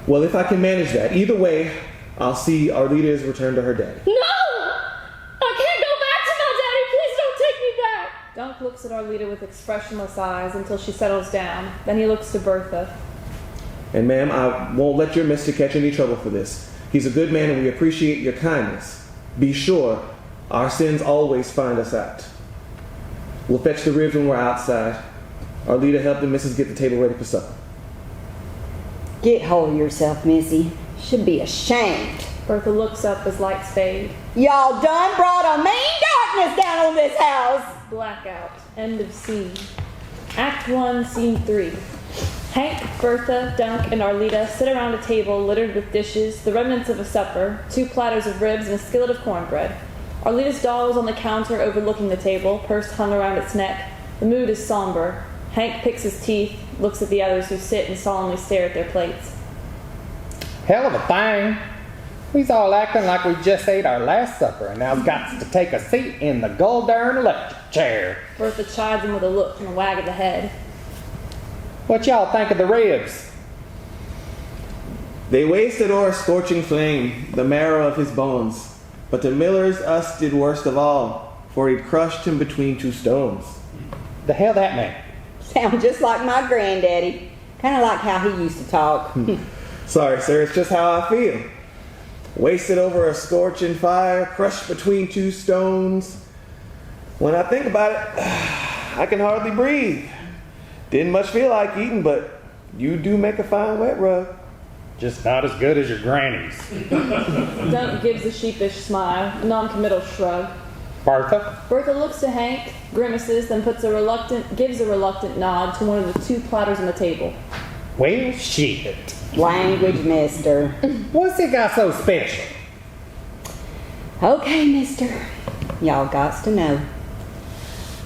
Well, if I can manage that. Either way, I'll see Arlita's return to her daddy. No! I can't go back to my daddy. Please don't take me back. Dunk looks at Arlita with expressionless eyes until she settles down. Then he looks to Bertha. And ma'am, I won't let your mister catch any trouble for this. He's a good man and we appreciate your kindness. Be sure, our sins always find us out. We'll fetch the ribs when we're outside. Arlita helped the missus get the table ready for supper. Get hold of yourself, Missy. Should be ashamed. Bertha looks up as lights fade. Y'all done brought a mean darkness down on this house. Blackout. End of scene. Act 1, Scene 3. Hank, Bertha, Dunk, and Arlita sit around a table littered with dishes, the remnants of a supper, 2 platters of ribs, and a skillet of cornbread. Arlita's doll is on the counter overlooking the table, purse hung around its neck. The mood is somber. Hank picks his teeth, looks at the others who sit and solemnly stare at their plates. Hell of a thing. We's all acting like we just ate our last supper and now got to take a seat in the gold darn electric chair. Bertha chides him with a look and a wag of the head. What y'all think of the ribs? They wasted o'er a scorching flame the marrow of his bones. But the miller's us did worst of all, for he crushed him between 2 stones. The hell that meant? Sound just like my granddaddy. Kind of like how he used to talk. Sorry, sir, it's just how I feel. Wasted over a scorching fire, crushed between 2 stones. When I think about it, I can hardly breathe. Didn't much feel like eating, but you do make a fine wet rug. Just not as good as your granny's. Dunk gives a sheepish smile, a non-committal shrug. Bertha? Bertha looks to Hank, grimaces, then gives a reluctant nod to one of the 2 platters on the table. Well, shit. Language, mister. What's it got so special? Okay, mister. Y'all gots to know.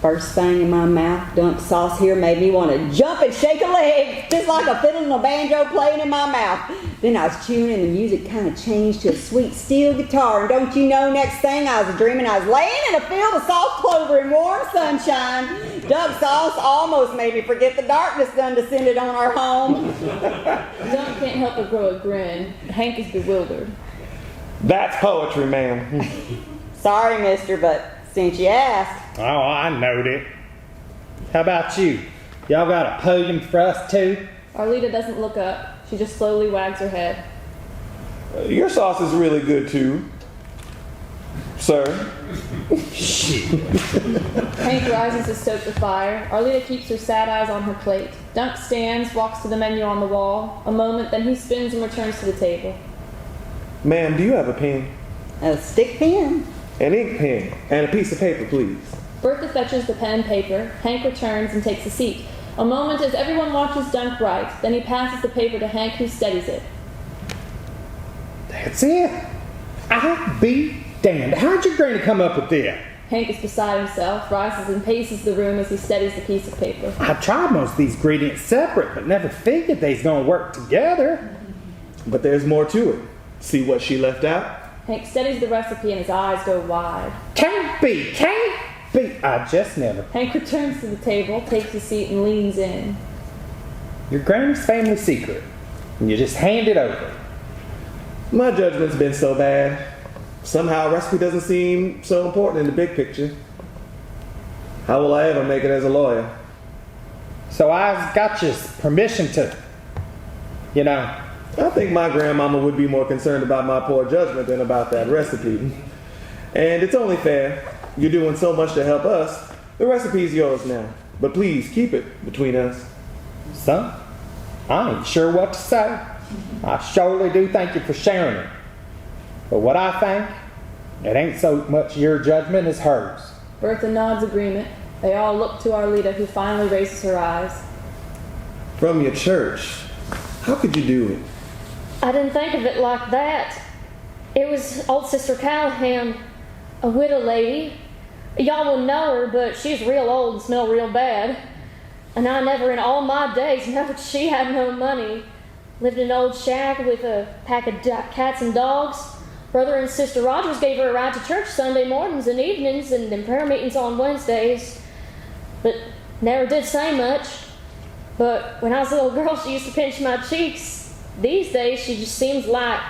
First thing in my mouth, Dunk sauce here made me want to jump and shake a leg, just like a fiddle and a banjo playing in my mouth. Then I was chewing and the music kind of changed to a sweet steel guitar. And don't you know, next thing I was dreaming I was laying in a field of soft clover in warm sunshine. Dunk sauce almost made me forget the darkness done descended on our home. Dunk can't help but grow a grin. Hank is bewildered. That's poetry, ma'am. Sorry, mister, but since you asked. Oh, I knowed it. How about you? Y'all got a podium for us too? Arlita doesn't look up. She just slowly wags her head. Your sauce is really good too, sir. Hank rises to stoke the fire. Arlita keeps her sad eyes on her plate. Dunk stands, walks to the menu on the wall. A moment, then he spins and returns to the table. Ma'am, do you have a pen? A stick pin. An ink pen. And a piece of paper, please. Bertha fetches the pen and paper. Hank returns and takes a seat. A moment as everyone watches Dunk write. Then he passes the paper to Hank, who steadies it. That's it. I'll be damned. How'd your granny come up with that? Hank is beside himself, rises and paces the room as he studies the piece of paper. I tried most of these ingredients separate, but never figured they's gonna work together. But there's more to it. See what she left out? Hank studies the recipe and his eyes go wide. Can't be. I just never. Hank returns to the table, takes a seat, and leans in. Your granny's family secret. And you just hand it over. My judgment's been so bad. Somehow a recipe doesn't seem so important in the big picture. How will I ever make it as a lawyer? So I've got your permission to, I think my grandmama would be more concerned about my poor judgment than about that recipe. And it's only fair. You're doing so much to help us. The recipe's yours now. But please keep it between us. Son, I ain't sure what to say. I surely do thank you for sharing it. But what I think, it ain't so much your judgment as hers. Bertha nods agreement. They all look to Arlita, who finally raises her eyes. From your church. How could you do it? I didn't think of it like that. It was old Sister Callahan, a widow lady. Y'all wouldn't know her, but she's real old and smell real bad. And I never in all my days knowed she had no money. Lived in an old shack with a pack of cats and dogs. Brother and Sister Rogers gave her a ride to church Sunday mornings and evenings and then prayer meetings on Wednesdays. But never did say much. But when I was a little girl, she used to pinch my cheeks. These days, she just seems like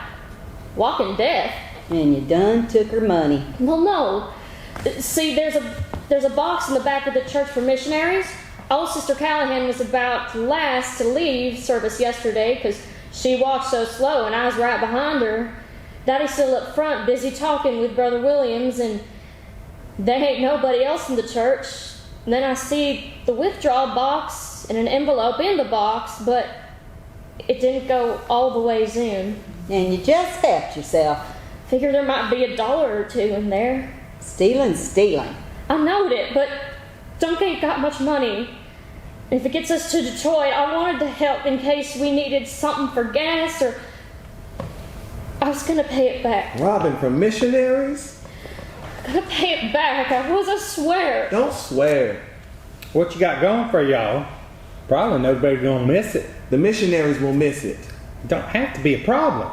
walking death. And you done took her money. Well, no. See, there's a box in the back of the church for missionaries. Old Sister Callahan was about last to leave service yesterday because she walked so slow and I was right behind her. Daddy's still up front, busy talking with Brother Williams, and there ain't nobody else in the church. And then I see the withdrawal box and an envelope in the box, but it didn't go all the ways in. And you just helped yourself. Figure there might be $1 or $2 in there. Stealing. I knowed it, but Dunk ain't got much money. If it gets us to Detroit, I wanted to help in case we needed something for gas or... I was gonna pay it back. Robbing from missionaries? I'm gonna pay it back. I swear. Don't swear. What you got going for y'all? Probably nobody's gonna miss it. The missionaries will miss it. Don't have to be a problem.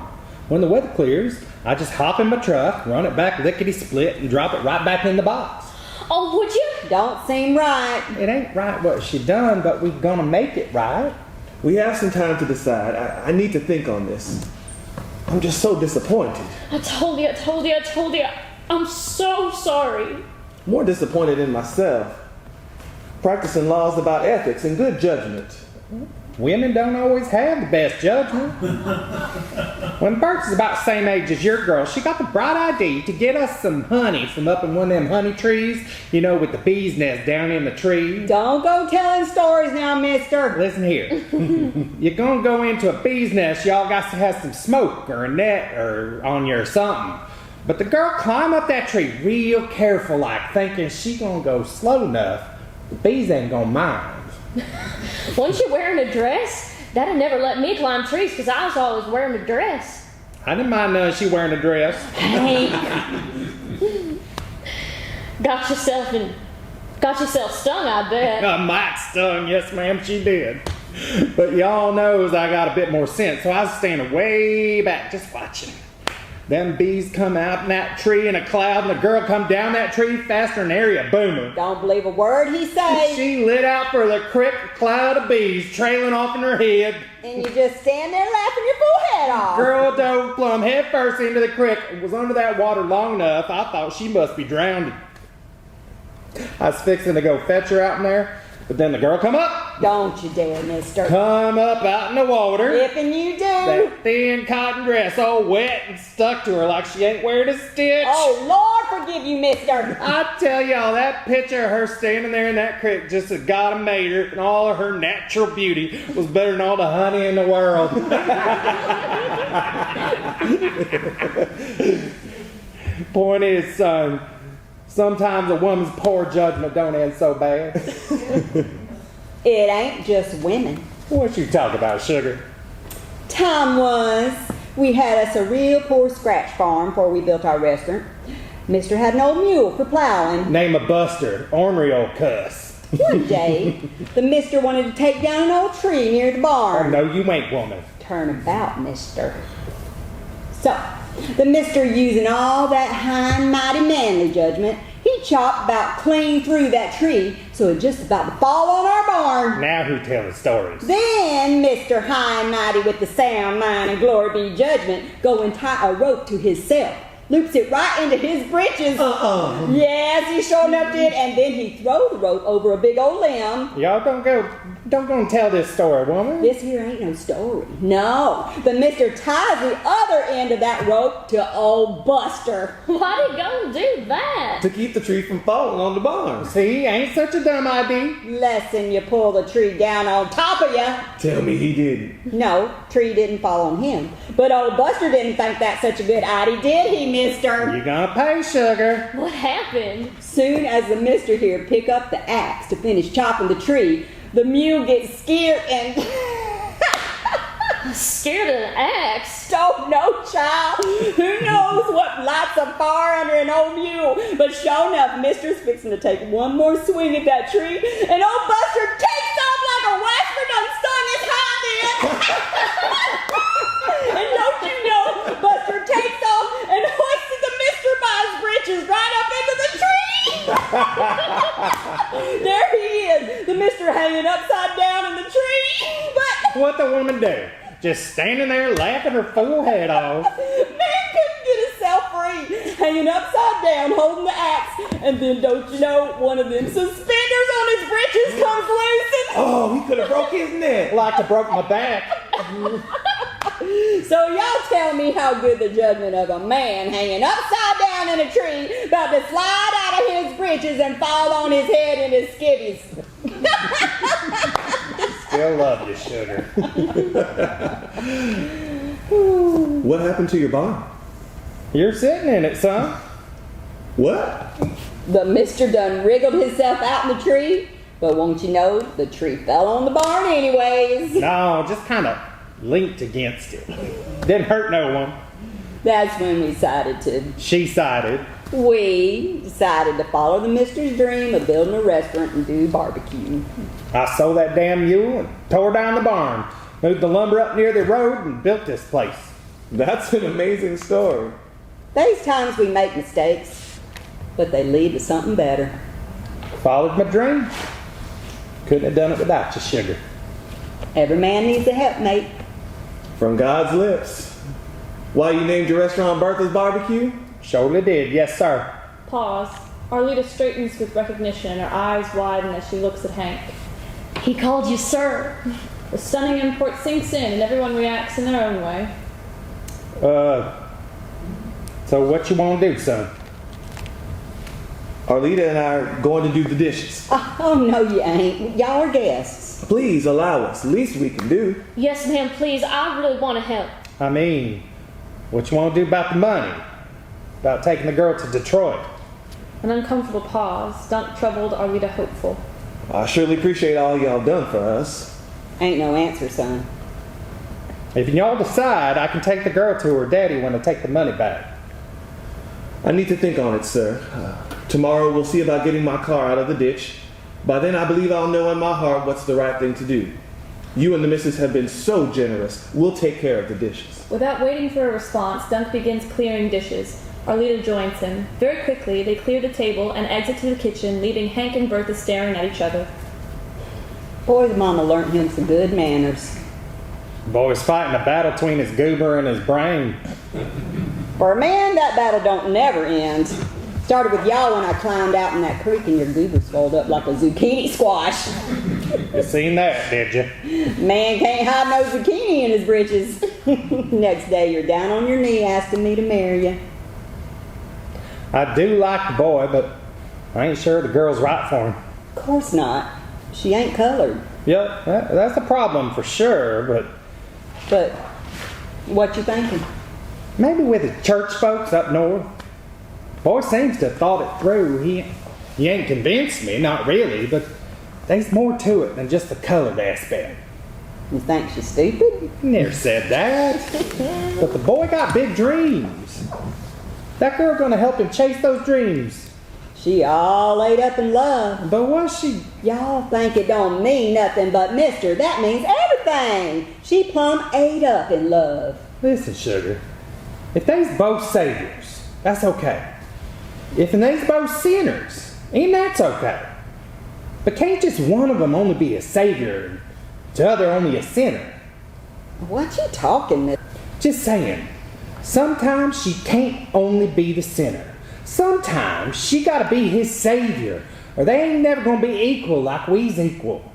When the weather clears, I just hop in my truck, run it back lickety-split, and drop it right back in the box. Oh, would you? Don't seem right. It ain't right what she done, but we gonna make it right. We have some time to decide. I need to think on this. I'm just so disappointed. I told you. I'm so sorry. More disappointed in myself. Practicing laws about ethics and good judgment. Women don't always have the best judgment. When Bert's about the same age as your girl, she got the bright idea to get us some honey from up in one of them honey trees, with the bee's nest down in the tree. Don't go telling stories now, mister. Listen here. You're gonna go into a bee's nest, y'all got to have some smoke or a net or on you or something. But the girl climbed up that tree real careful like, thinking she gonna go slow enough. The bees ain't gonna mind. Wasn't you wearing a dress? Dad'd never let me climb trees because I was always wearing a dress. I didn't mind none she wearing a dress. Hank. Got yourself stung, I bet. I might stung, yes ma'am, she did. But y'all knows I got a bit more sense, so I was standing way back just watching. Them bees come out in that tree in a cloud, and the girl come down that tree faster than area boomer. Don't believe a word he says. She lit out for the crick cloud of bees trailing off in her head. And you just stand there laughing your forehead head off. Girl dove plumb head first into the creek. Was under that water long enough. I thought she must be drowned. I was fixing to go fetch her out in there, but then the girl come up. Don't you dare, mister. Come up out in the water. If and you do. That thin cotton dress all wet and stuck to her like she ain't wearing a stitch. Oh, Lord forgive you, mister. I tell y'all, that picture of her standing there in that creek just as God had made her, and all of her natural beauty was better than all the honey in the world. Point is, son, sometimes a woman's poor judgment don't end so bad. It ain't just women. What you talk about, sugar? Time was, we had us a real poor scratch farm before we built our restaurant. Mister had an old mule for plowing. Name a buster, ornery old cuss. One day, the mister wanted to take down an old tree near the barn. Oh, no, you ain't, woman. Turn about, mister. So, the mister, using all that high and mighty manly judgment, he chopped about clean through that tree, so it just about to fall on our barn. Now who telling stories? Then Mr. High and Mighty with the sound mind and glory be judgment go and tie a rope to himself. Loops it right into his britches. Yes, he sure enough did. And then he throws the rope over a big old limb. Y'all don't go and tell this story, woman. This here ain't no story. No, but Mr. ties the other end of that rope to old Buster. Why'd he go and do that? To keep the tree from falling on the barn. See, ain't such a dumb idea. Less'n you pull the tree down on top of you. Tell me he didn't. No, tree didn't fall on him. But old Buster didn't think that such a good idea, did he, mister? You gonna pay, sugar. What happened? Soon as the mister here pick up the axe to finish chopping the tree, the mule gets scared and Scared of an axe? don't know, child. Who knows what lights a fire under an old mule? But sure enough, mister's fixing to take one more swing at that tree, and old Buster takes off like a wasp done stung his hind end. And don't you know, Buster takes off and hoisted the mister by his britches right up into the tree. There he is, the mister hanging upside down in the tree. But What the woman do? Just standing there laughing her fool head off. man couldn't get himself free, hanging upside down, holding the axe. And then don't you know, one of them suspenders on his britches comes loose and Oh, he could have broke his neck. Like I broke my back. so y'all tell me how good the judgment of a man hanging upside down in a tree about to slide out of his britches and fall on his head in his skivvies. Still love you, sugar. What happened to your barn? You're sitting in it, son. What? The mister done wriggled himself out in the tree, but won't you know, the tree fell on the barn anyways. No, just kind of linked against it. Didn't hurt no one. That's when we She sided. decided to follow the mister's dream of building a restaurant and do barbecue. I sold that damn mule and tore down the barn. Moved the lumber up near the road and built this place. That's an amazing story. There's times we make mistakes, but they lead to something better. Followed my dream. Couldn't have done it without you, sugar. Every man needs a helpmate. From God's lips. Why you named your restaurant Bertha's Barbecue? Surely did, yes, sir. Pause. Arlita straightens with recognition, her eyes widen as she looks at Hank. He called you sir. The stunning import sinks in and everyone reacts in their own way. So what you want to do, son? Arlita and I are going to do the dishes. Oh, no, you ain't. Y'all are guests. Please allow us. Least we can do. Yes, ma'am, please. I really want to help. I mean, what you want to do about the money? About taking the girl to Detroit? An uncomfortable pause. Dunk troubled, Arlita hopeful. I surely appreciate all y'all done for us. Ain't no answer, son. If y'all decide, I can take the girl to her daddy when I take the money back. I need to think on it, sir. Tomorrow we'll see about getting my car out of the ditch. By then I believe I'll know in my heart what's the right thing to do. You and the missus have been so generous. We'll take care of the dishes. Without waiting for a response, Dunk begins clearing dishes. Arlita joins him. Very quickly, they clear the table and exit to the kitchen, leaving Hank and Bertha staring at each other. Boy's mama learnt him some good manners. Boy's fighting a battle between his goober and his brain. For a man, that battle don't never end. Started with y'all when I climbed out in that creek and your goober swelled up like a zucchini squash. You seen that, did you? Man can't hide no zucchini in his britches. Next day, you're down on your knee asking me to marry you. I do like the boy, but I ain't sure the girl's right for him. Of course not. She ain't colored. Yep, that's a problem for sure, but But what you thinking? maybe with the church folks up north. Boy seems to have thought it through. He ain't convinced me, not really, but there's more to it than just the colored aspect. You think she's stupid? Never said that. But the boy got big dreams. That girl gonna help him chase those dreams. She all laid up in love. But was she? Y'all think it don't mean nothing, but mister, that means everything. She plumb ate up in love. Listen, sugar. If they's both saviors, that's okay. If they's both sinners, even that's okay. But can't just one of them only be a savior and the other only a sinner? What you talking, miss? Just saying. Sometimes she can't only be the sinner. Sometimes she gotta be his savior, or they ain't never gonna be equal like we's equal.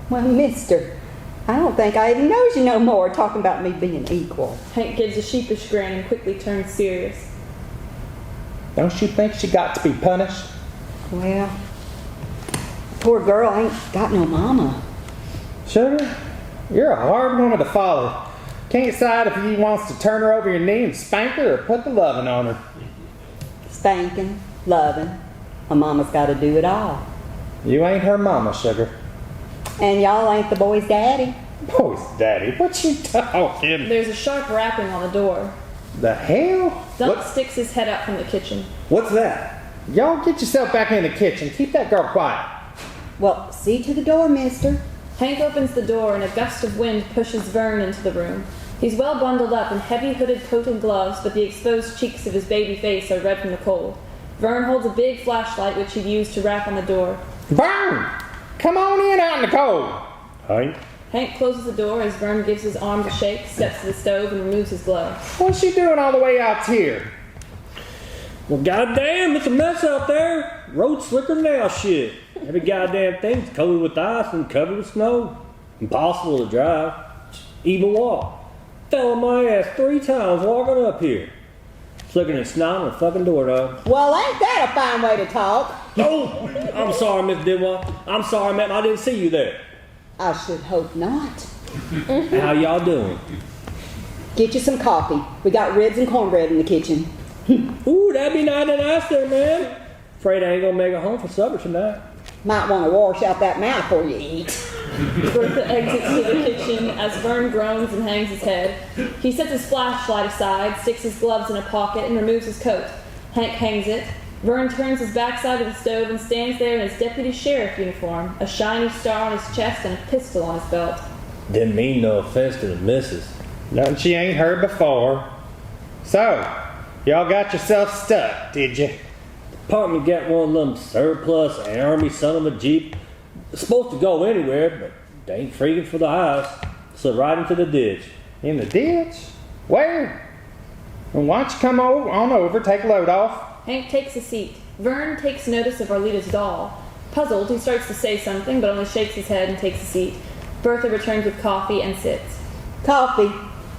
Well, mister, I don't think I even knows you no more talking about me being equal. Hank gives a sheepish grin and quickly turns serious. Don't you think she got to be punished? Well, poor girl ain't got no mama. Sugar, you're a hard woman to follow. Can't decide if he wants to turn her over your knee and spank her or put the loving on her. Spanking, loving. A mama's got to do it all. You ain't her mama, Sugar. And y'all ain't the boy's daddy. Boy's daddy, what you talking? There's a sharp rapping on the door. The hell? Dump sticks his head out from the kitchen. What's that? Y'all get yourself back in the kitchen. Keep that girl quiet. Well, see to the door, mister. Hank opens the door and a gust of wind pushes Vern into the room. He's well bundled up in heavy hooded coat and gloves, but the exposed cheeks of his baby face are red from the cold. Vern holds a big flashlight which he'd used to rap on the door. Vern! Come on in out in the cold. Hank? Hank closes the door as Vern gives his arm a shake, steps to the stove, and removes his gloves. What's she doing all the way out here? Well, goddamn, it's a mess out there. Road slicker than now shit. Every goddamn thing's coated with ice and covered with snow. Impossible to drive. Even walk. Fell on my ass 3 times walking up here. Slicker than snot on a fucking doorknob. Well, ain't that a fine way to talk? Oh, I'm sorry, Miss Didwell. I'm sorry, ma'am. I didn't see you there. I should hope not. How y'all doing? Get you some coffee. We got ribs and cornbread in the kitchen. Ooh, that'd be nice there, man. Afraid I ain't gonna make it home for supper tonight. Might want to wash out that mouth before you eat. Bertha exits to the kitchen as Vern groans and hangs his head. He sets his flashlight aside, sticks his gloves in a pocket, and removes his coat. Hank hangs it. Vern turns his backside to the stove and stands there in his deputy sheriff uniform, a shiny star on his chest and a pistol on his belt. Didn't mean no offense to the missus. Nothing she ain't heard before. So, y'all got yourself stuck, did you? Department got one of them surplus army son of a jeep. It's supposed to go anywhere, but they ain't freaking for the ice. So right into the ditch. In the ditch? Where? Well, why don't you come on over, take a load off? Hank takes a seat. Vern takes notice of Arlita's doll. Puzzled, he starts to say something, but only shakes his head and takes a seat. Bertha returns with coffee and sits. Coffee.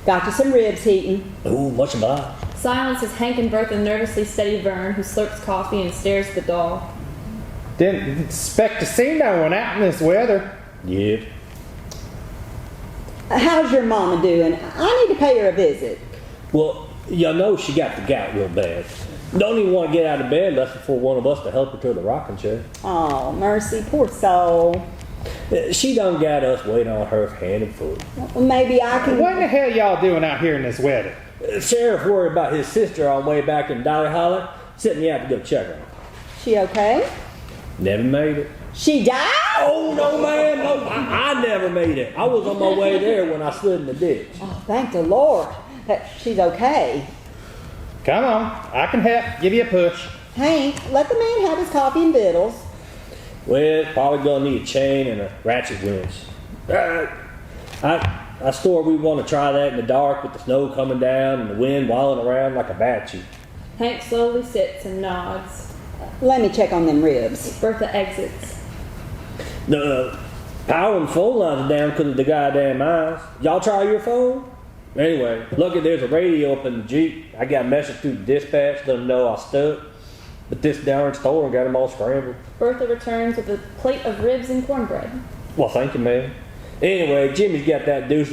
Got you some ribs heating. Ooh, much obliged. Silence as Hank and Bertha nervously study Vern, who slurps coffee and stares at the doll. Didn't expect to see no one out in this weather. Yep. How's your mama doing? I need to pay her a visit. Well, y'all know she got the gout real bad. Don't even want to get out of bed unless it's for one of us to help her to the rocking chair. Oh, mercy, poor soul. She done got us waiting on her hand and foot. Well, maybe I can... What in the hell y'all doing out here in this weather? Sheriff worried about his sister on way back in Dolly Hollow. Sent me out to go check her. She okay? Never made it. She died? Oh, no, man. No, I never made it. I was on my way there when I slid in the ditch. Oh, thank the Lord that she's okay. Come on, I can help. Give you a push. Hank, let the man have his coffee and victuals. Well, probably gonna need a chain and a ratchet winch. I swore we want to try that in the dark with the snow coming down and the wind wilding around like a banshee. Hank slowly sits and nods. Let me check on them ribs. Bertha exits. The power and phone lines are down because of the goddamn ice. Y'all try your phone? Anyway, lucky there's a radio up in the Jeep. I got a message through the dispatch, let them know I stuck. But this darn store got them all scrambled. Bertha returns with a plate of ribs and cornbread. Well, thank you, man. Anyway, Jimmy's got that deuce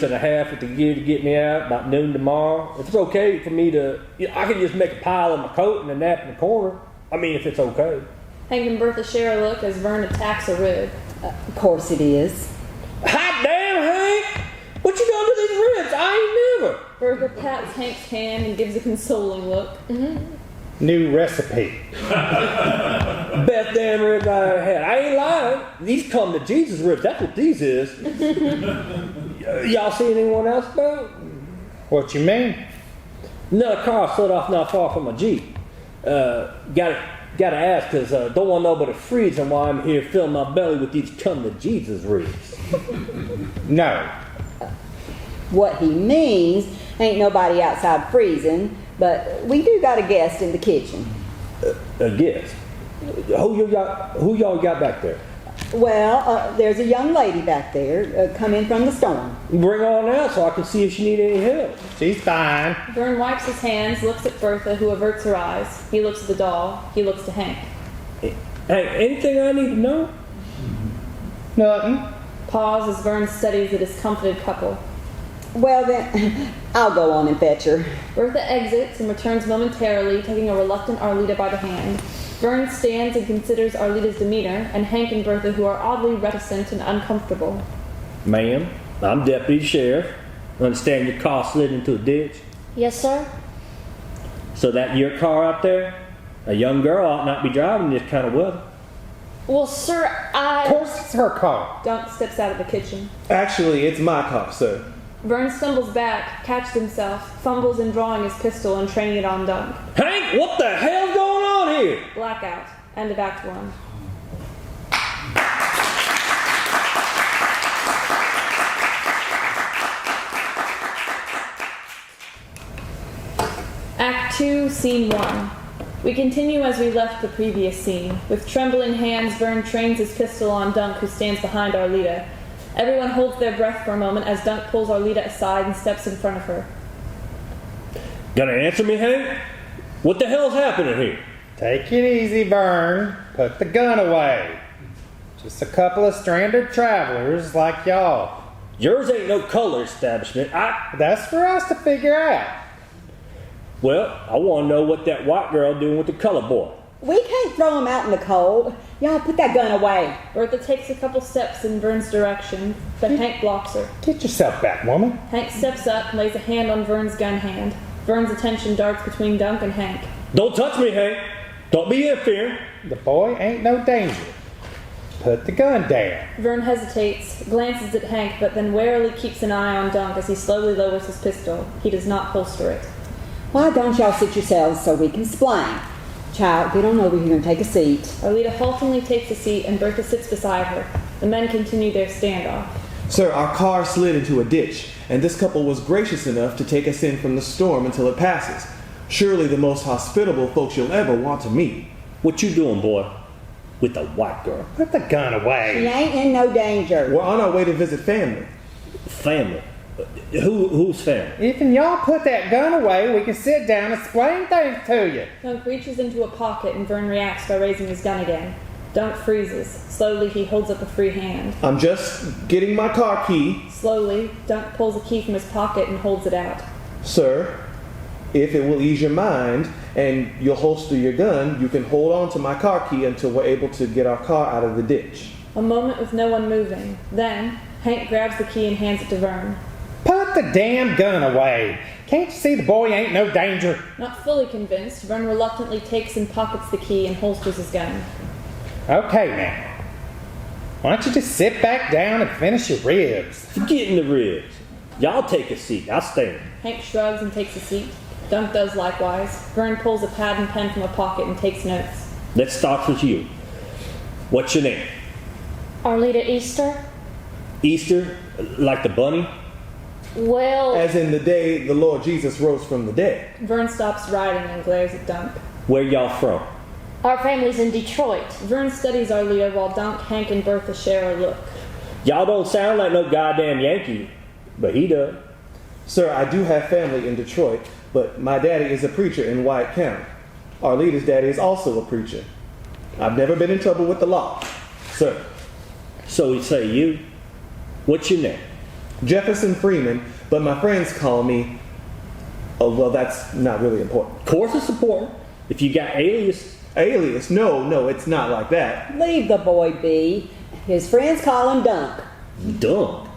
and a half at the gear to get me out about noon tomorrow. If it's okay for me to, I can just make a pile in my coat and a nap in the corner. I mean, if it's okay. Hank and Bertha share a look as Vern attacks a rib. Of course it is. Hot damn, Hank! What you done to these ribs? I ain't never. Bertha pats Hank's hand and gives a consoling look. New recipe. Best damn ribs I ever had. I ain't lying. These come to Jesus ribs. That's what these is. Y'all seen anyone else about? What you mean? Another car slid off not far from my Jeep. Gotta ask, because don't want nobody freezing while I'm here filling my belly with these come to Jesus ribs. No. What he means ain't nobody outside freezing, but we do got a guest in the kitchen. A guest? Who y'all got back there? Well, there's a young lady back there come in from the storm. Bring her on out so I can see if she need any help. She's fine. Vern wipes his hands, looks at Bertha, who averts her eyes. He looks at the doll. He looks to Hank. Hey, anything I need to know? Nothing. Pause as Vern studies the discomfited couple. Well then, I'll go on and fetch her. Bertha exits and returns momentarily, taking a reluctant Arlita by the hand. Vern stands and considers Arlita's demeanor, and Hank and Bertha, who are oddly reticent and uncomfortable. Ma'am, I'm Deputy Sheriff. Understand your car slid into a ditch? Yes, sir? So that your car out there? A young girl ought not be driving this kind of weather. Well, sir, Of course it's her car. Dunk steps out of the kitchen. Actually, it's my car, sir. Vern stumbles back, catches himself, fumbles in drawing his pistol and training it on Dunk. Hank, what the hell's going on here? Blackout. End of Act 1. Act 2, Scene 1. We continue as we left the previous scene. With trembling hands, Vern trains his pistol on Dunk, who stands behind Arlita. Everyone holds their breath for a moment as Dunk pulls Arlita aside and steps in front of her. Gonna answer me, Hank? What the hell's happening here? Take it easy, Vern. Put the gun away. Just a couple of stranded travelers like y'all. Yours ain't no color establishment. That's for us to figure out. Well, I want to know what that white girl doing with the color boy. We can't throw him out in the cold. Y'all put that gun away. Bertha takes a couple steps in Vern's direction, but Hank blocks her. Get yourself back, woman. Hank steps up and lays a hand on Vern's gun hand. Vern's attention darts between Dunk and Hank. Don't touch me, Hank. Don't be interfering. The boy ain't no danger. Put the gun down. Vern hesitates, glances at Hank, but then warily keeps an eye on Dunk as he slowly lowers his pistol. He does not holster it. Why don't y'all sit yourselves so we can explain? Child, get on over here and take a seat. Arlita haltingly takes a seat and Bertha sits beside her. The men continue their standoff. Sir, our car slid into a ditch, and this couple was gracious enough to take us in from the storm until it passes. Surely the most hospitable folks you'll ever want to meet. What you doing, boy? With the white girl? Put the gun She away. ain't in no danger. We're on our way to visit family. Family? Who's family? If y'all put that gun away, we can sit down and explain things to you. Dunk reaches into a pocket and Vern reacts by raising his gun again. Dunk freezes. Slowly, he holds up a free hand. I'm just getting my car key. Slowly, Dunk pulls a key from his pocket and holds it out. Sir, if it will ease your mind and you'll holster your gun, you can hold on to my car key until we're able to get our car out of the ditch. A moment with no one moving. Then, Hank grabs the key and hands it to Vern. Put the damn gun away. Can't you see the boy ain't no danger? Not fully convinced, Vern reluctantly takes and pockets the key and holsters his gun. Okay, now. Why don't you just sit back down and finish your ribs? Forgetting the ribs. Y'all take a seat. I'll stand. Hank shrugs and takes a seat. Dunk does likewise. Vern pulls a pad and pen from a pocket and takes notes. Let's start with you. What's your name? Arlita Easter? Easter, like the bunny? Well, As in the day the Lord Jesus rose from the dead. Vern stops writing and glares at Dunk. Where y'all from? our family's in Detroit. Vern studies our leader while Dunk, Hank, and Bertha share a look. Y'all don't sound like no goddamn Yankee, but he does. Sir, I do have family in Detroit, but my daddy is a preacher in White County. Our leader's daddy is also a preacher. I've never been in trouble with the law, sir. So we say you. What's your name? Jefferson Freeman, but my friends call me... Oh, well, that's not really important. Of course it's important. If you got alias. Alias? No, it's not like that. Leave the boy be. His friends call him Dunk. Dunk.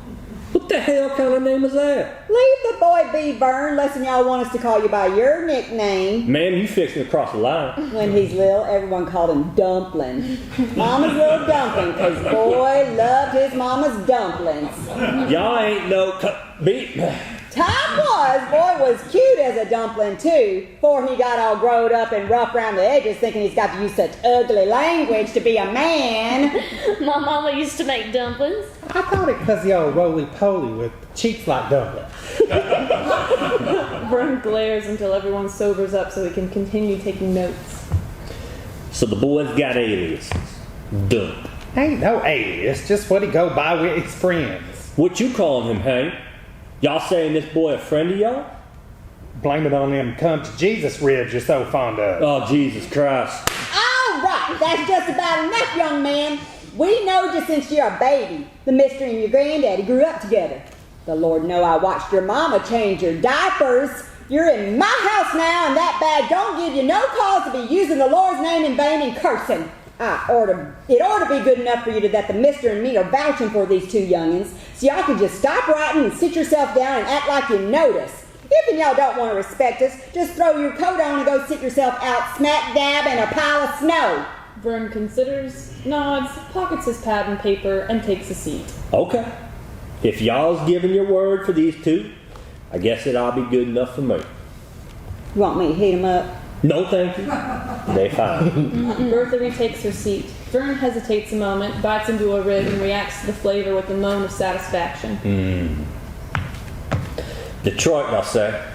What the hell kind of name is that? Leave the boy be, Vern, unless y'all want us to call you by your nickname. Man, you fixing to cross the line. When he's little, everyone called him Dumpling. Mama's little dumpling, because boy loved his mama's dumplings. Y'all ain't no beat. Time boy was cute as a dumpling too, before he got all growed up and rough around the edges thinking he's got to use such ugly language to be a man. My mama used to make dumplings. I thought it because the old roly-poly with cheeks like dumplings. Vern glares until everyone sobers up so he can continue taking notes. So the boy's got aliases. Dump. Ain't no alias, just what he go by with his friends. What you calling him, Hank? Y'all saying this boy a friend of y'all? Blame it on them come to Jesus ribs you're so fond of. Oh, Jesus Christ. All right, that's just about enough, young man. We know just since you're a baby, the mister and your granddaddy grew up together. The Lord know I watched your mama change your diapers. You're in my house now, and that bag don't give you no cause to be using the Lord's name in vain and cursing. It ought to be good enough for you that the mister and me are vouching for these two youngins, so y'all can just stop writing and sit yourself down and act like you notice. If y'all don't want to respect us, just throw your coat on and go sit yourself out smack dab in a pile of snow. Vern considers, nods, pockets his pad and paper, and takes a seat. Okay. If y'all's giving your word for these two, I guess it ought to be good enough for me. You want me to heat him up? No, thank you. They fine. Bertha retakes her seat. Vern hesitates a moment, bites into a rib, and reacts to the flavor with a moan of satisfaction. Detroit, I'll say.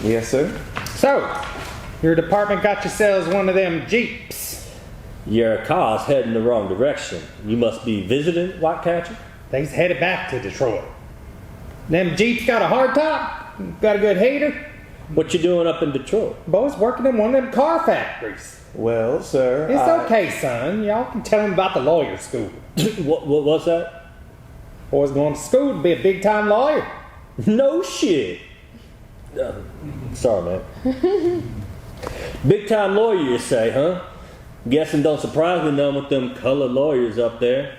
Yes, sir. So, your department got yourselves one of them Jeeps. Your car's heading the wrong direction. You must be visiting White County? They's headed back to Detroit. Them Jeeps got a hard top, got a good heater. What you doing up in Detroit? Boys working in one of them car factories. Well, sir, It's okay, son. Y'all can tell him about the lawyer school. What's that? Boys going to school to be a big-time lawyer. No shit. Sorry, man. Big time lawyer, you say, huh? Guessing don't surprise me none with them colored lawyers up there.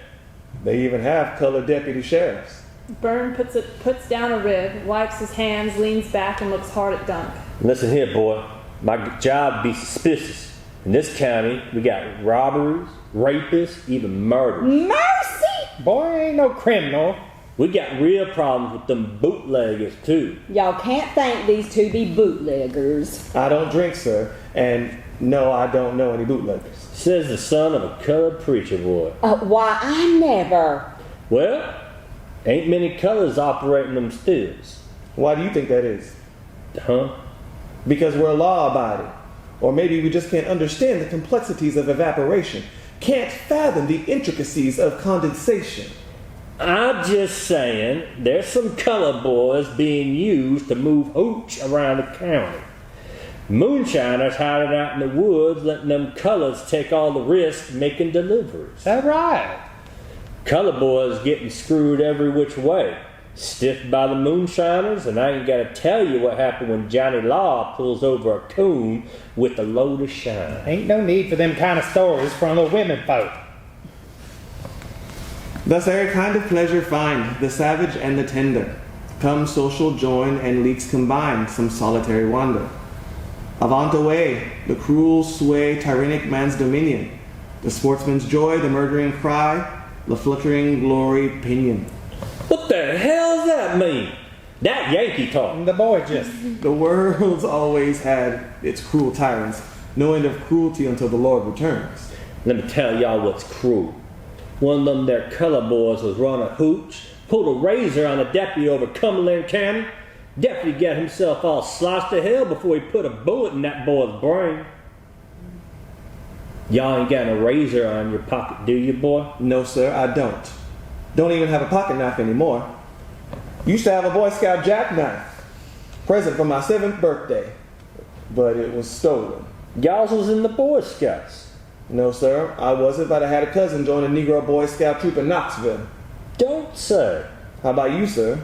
They even have colored deputy sheriffs. Vern puts down a rib, wipes his hands, leans back, and looks hard at Dunk. Listen here, boy. My job be suspicious. In this county, we got robberies, rapists, even murders. Mercy! Boy, ain't no criminal. We got real problems with them bootleggers, too. Y'all can't think these two be bootleggers. I don't drink, sir, and no, I don't know any bootleggers. Says the son of a colored preacher boy. Why, I never. Well, ain't many colors operating them stills. Why do you think that is? Huh? Because we're law-abiding. Or maybe we just can't understand the complexities of evaporation, can't fathom the intricacies of condensation. I'm just saying, there's some color boys being used to move hooch around the county. Moonshiners hiding out in the woods, letting them colors take all the risk making deliveries. That right. Color boys getting screwed every which way. Stiffed by the moonshiners, and I ain't got to tell you what happened when Johnny Law pulls over a coon with a load of shine. Ain't no need for them kind of stories from the women folk. Thus every kind of pleasure find, the savage and the tender. Come social join and leaks combine, some solitary wander. Avant away, the cruel sway tyrannic man's dominion. The sportsman's joy, the murdering cry, the flickering glory pinion. What the hell does that mean? That Yankee talk. The boy just... The world's always had its cruel tyrants, no end of cruelty until the Lord returns. Let me tell y'all what's cruel. One of them there color boys was running hooch pulled a razor on a deputy over Cumberland County. Deputy got himself all sliced to hell before he put a bullet in that boy's brain. Y'all ain't got a razor on your pocket, do you, boy? No, sir, I don't. Don't even have a pocket knife anymore. Used to have a Boy Scout jackknife. Present for my 7th birthday. But it was stolen. Y'all's was in the Boy Scouts. No, sir, I wasn't, but I had a cousin join a Negro Boy Scout troop in Knoxville. Don't say. How about you, sir?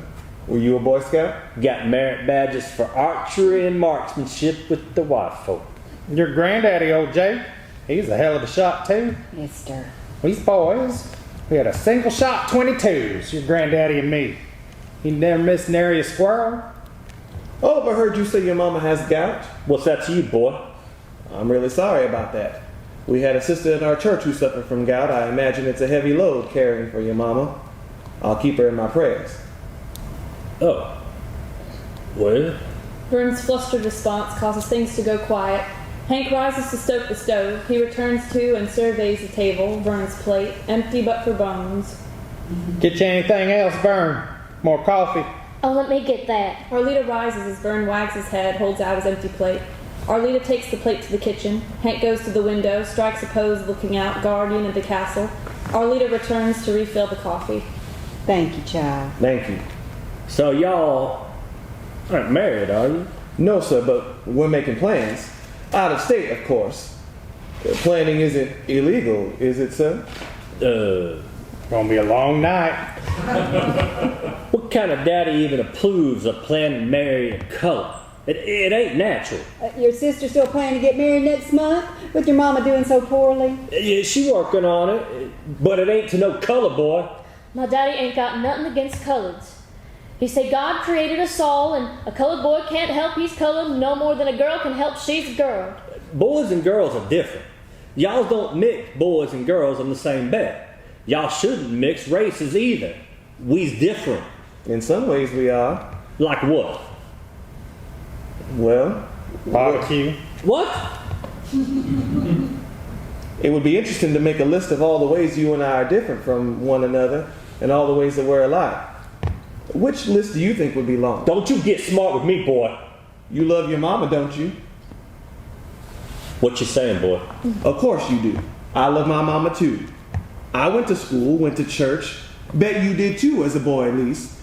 Were you a Boy Scout? Got merit badges for archery and marksmanship with the white folk. Your granddaddy, old Jake, he's a hell of a shot too. Mister. These boys, we had a single shot 22s, your granddaddy and me. He never missed nary a squirrel. Oh, but I heard you say your mama has gout. What's that to you, boy? I'm really sorry about that. We had a sister in our church who suffered from gout. I imagine it's a heavy load caring for your mama. I'll keep her in my prayers. Oh. Well? Vern's flustered response causes things to go quiet. Hank rises to stoke the stove. He returns to and surveys the table, Vern's plate, empty but for bones. Get you anything else, Vern? More coffee? Oh, let me get that. Arlita rises as Vern wags his head, holds out his empty plate. Arlita takes the plate to the kitchen. Hank goes to the window, strikes a pose looking out, guardian of the castle. Arlita returns to refill the coffee. Thank you, child. Thank you. So y'all aren't married, are you? No, sir, but we're making plans. Out of state, of course. Planning isn't illegal, is it, sir? Gonna be a long night. What kind of daddy even approves of planning to marry in color? It ain't natural. Your sister still planning to get married next month? With your mama doing so poorly? Yeah, she working on it, but it ain't to no color, boy. My daddy ain't got nothing against coloreds. He say God created us all, and a colored boy can't help he's colored no more than a girl can help she's a girl. Boys and girls are different. Y'all don't mix boys and girls on the same bed. Y'all shouldn't mix races either. We's different. In some ways we are. Like what? Well, Barbecue. What? it would be interesting to make a list of all the ways you and I are different from one another and all the ways that we're alike. Which list do you think would be long? Don't you get smart with me, boy. You love your mama, don't you? What you saying, boy? Of course you do. I love my mama too. I went to school, went to church. Bet you did too, as a boy at least.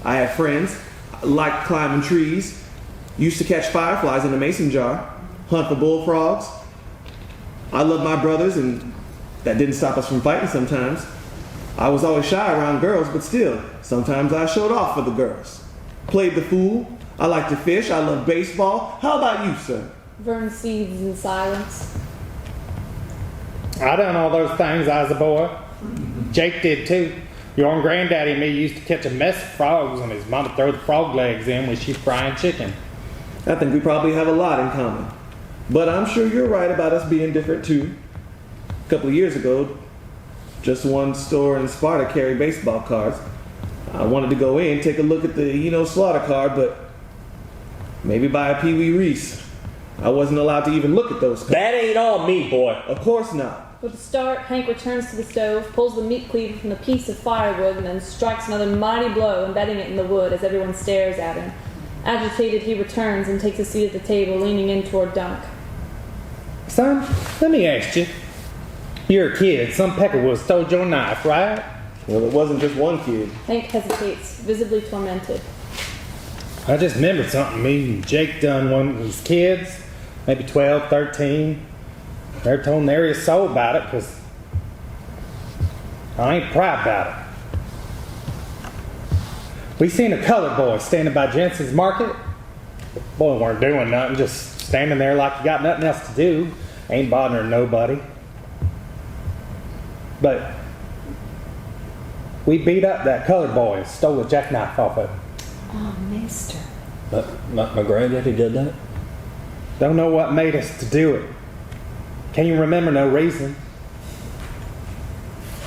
I had friends, liked climbing trees, used to catch fireflies in a mason jar, hunt for bullfrogs. I loved my brothers, and that didn't stop us from fighting sometimes. I was always shy around girls, but still, sometimes I showed off for the girls. Played the fool. I liked to fish. I loved baseball. How about you, sir? Vern seethes in silence. I done all those things I was a boy. Jake did too. Your own granddaddy and me used to catch a mess of frogs and his mama throw the frog legs in when she's frying chicken. I think we probably have a lot in common. But I'm sure you're right about us being different too. A couple of years ago, just one store in Sparta carried baseball cards. I wanted to go in, take a look at the, slaughter card, but maybe buy a Pee Wee Reese. I wasn't allowed to even look at those cards. That ain't all me, boy. Of course not. With a start, Hank returns to the stove, pulls the meat cleaver from the piece of firewood, and then strikes another mighty blow, embedding it in the wood as everyone stares at him. Agitated, he returns and takes a seat at the table, leaning in toward Dunk. Son, let me ask you. You're a kid. Some peckerwood stole your knife, right? Well, it wasn't just one kid. Hank hesitates, visibly tormented. I just remembered something me and Jake done when we was kids, maybe 12, 13. Never told nary a soul about it because I ain't proud about it. We seen a colored boy standing by Jensen's market. Boy weren't doing nothing, just standing there like you got nothing else to do. Ain't bothering nobody. But we beat up that colored boy and stole a jackknife off of him. Oh, mister. My granddaddy did that? Don't know what made us to do it. Can't even remember no reason.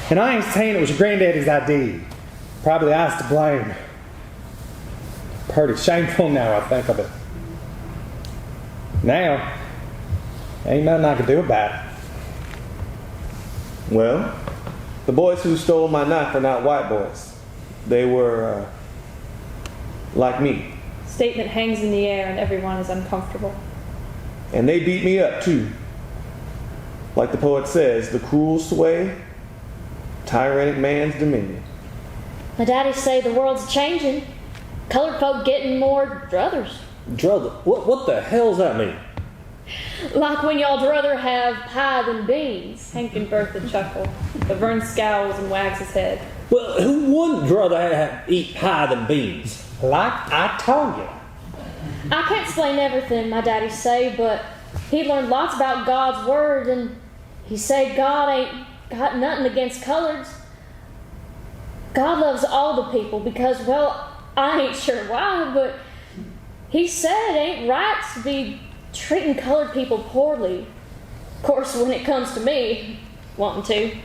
And I ain't saying it was your granddaddy's idea. Probably I was to blame. Pretty shameful now I think of it. Now, ain't nothing I can do about it. Well, the boys who stole my knife are not white boys. They were like me. Statement hangs in the air and everyone is uncomfortable. And they beat me up too. Like the poet says, the cruel sway, tyrannic man's dominion. My daddy say the world's changing. Colored folk getting more druthers. Druther? What the hell's that mean? Like when y'all'd rather have pie than beans. Hank and Bertha chuckle, but Vern scowls and wags his head. Well, who wouldn't rather eat pie than beans? Like I told you. I can't explain everything my daddy say, but he learned lots about God's word, and he say God ain't got nothing against coloreds. God loves all the people because, well, I ain't sure why, but he said it ain't right to be treating colored people poorly. Of course, when it comes to me wanting to.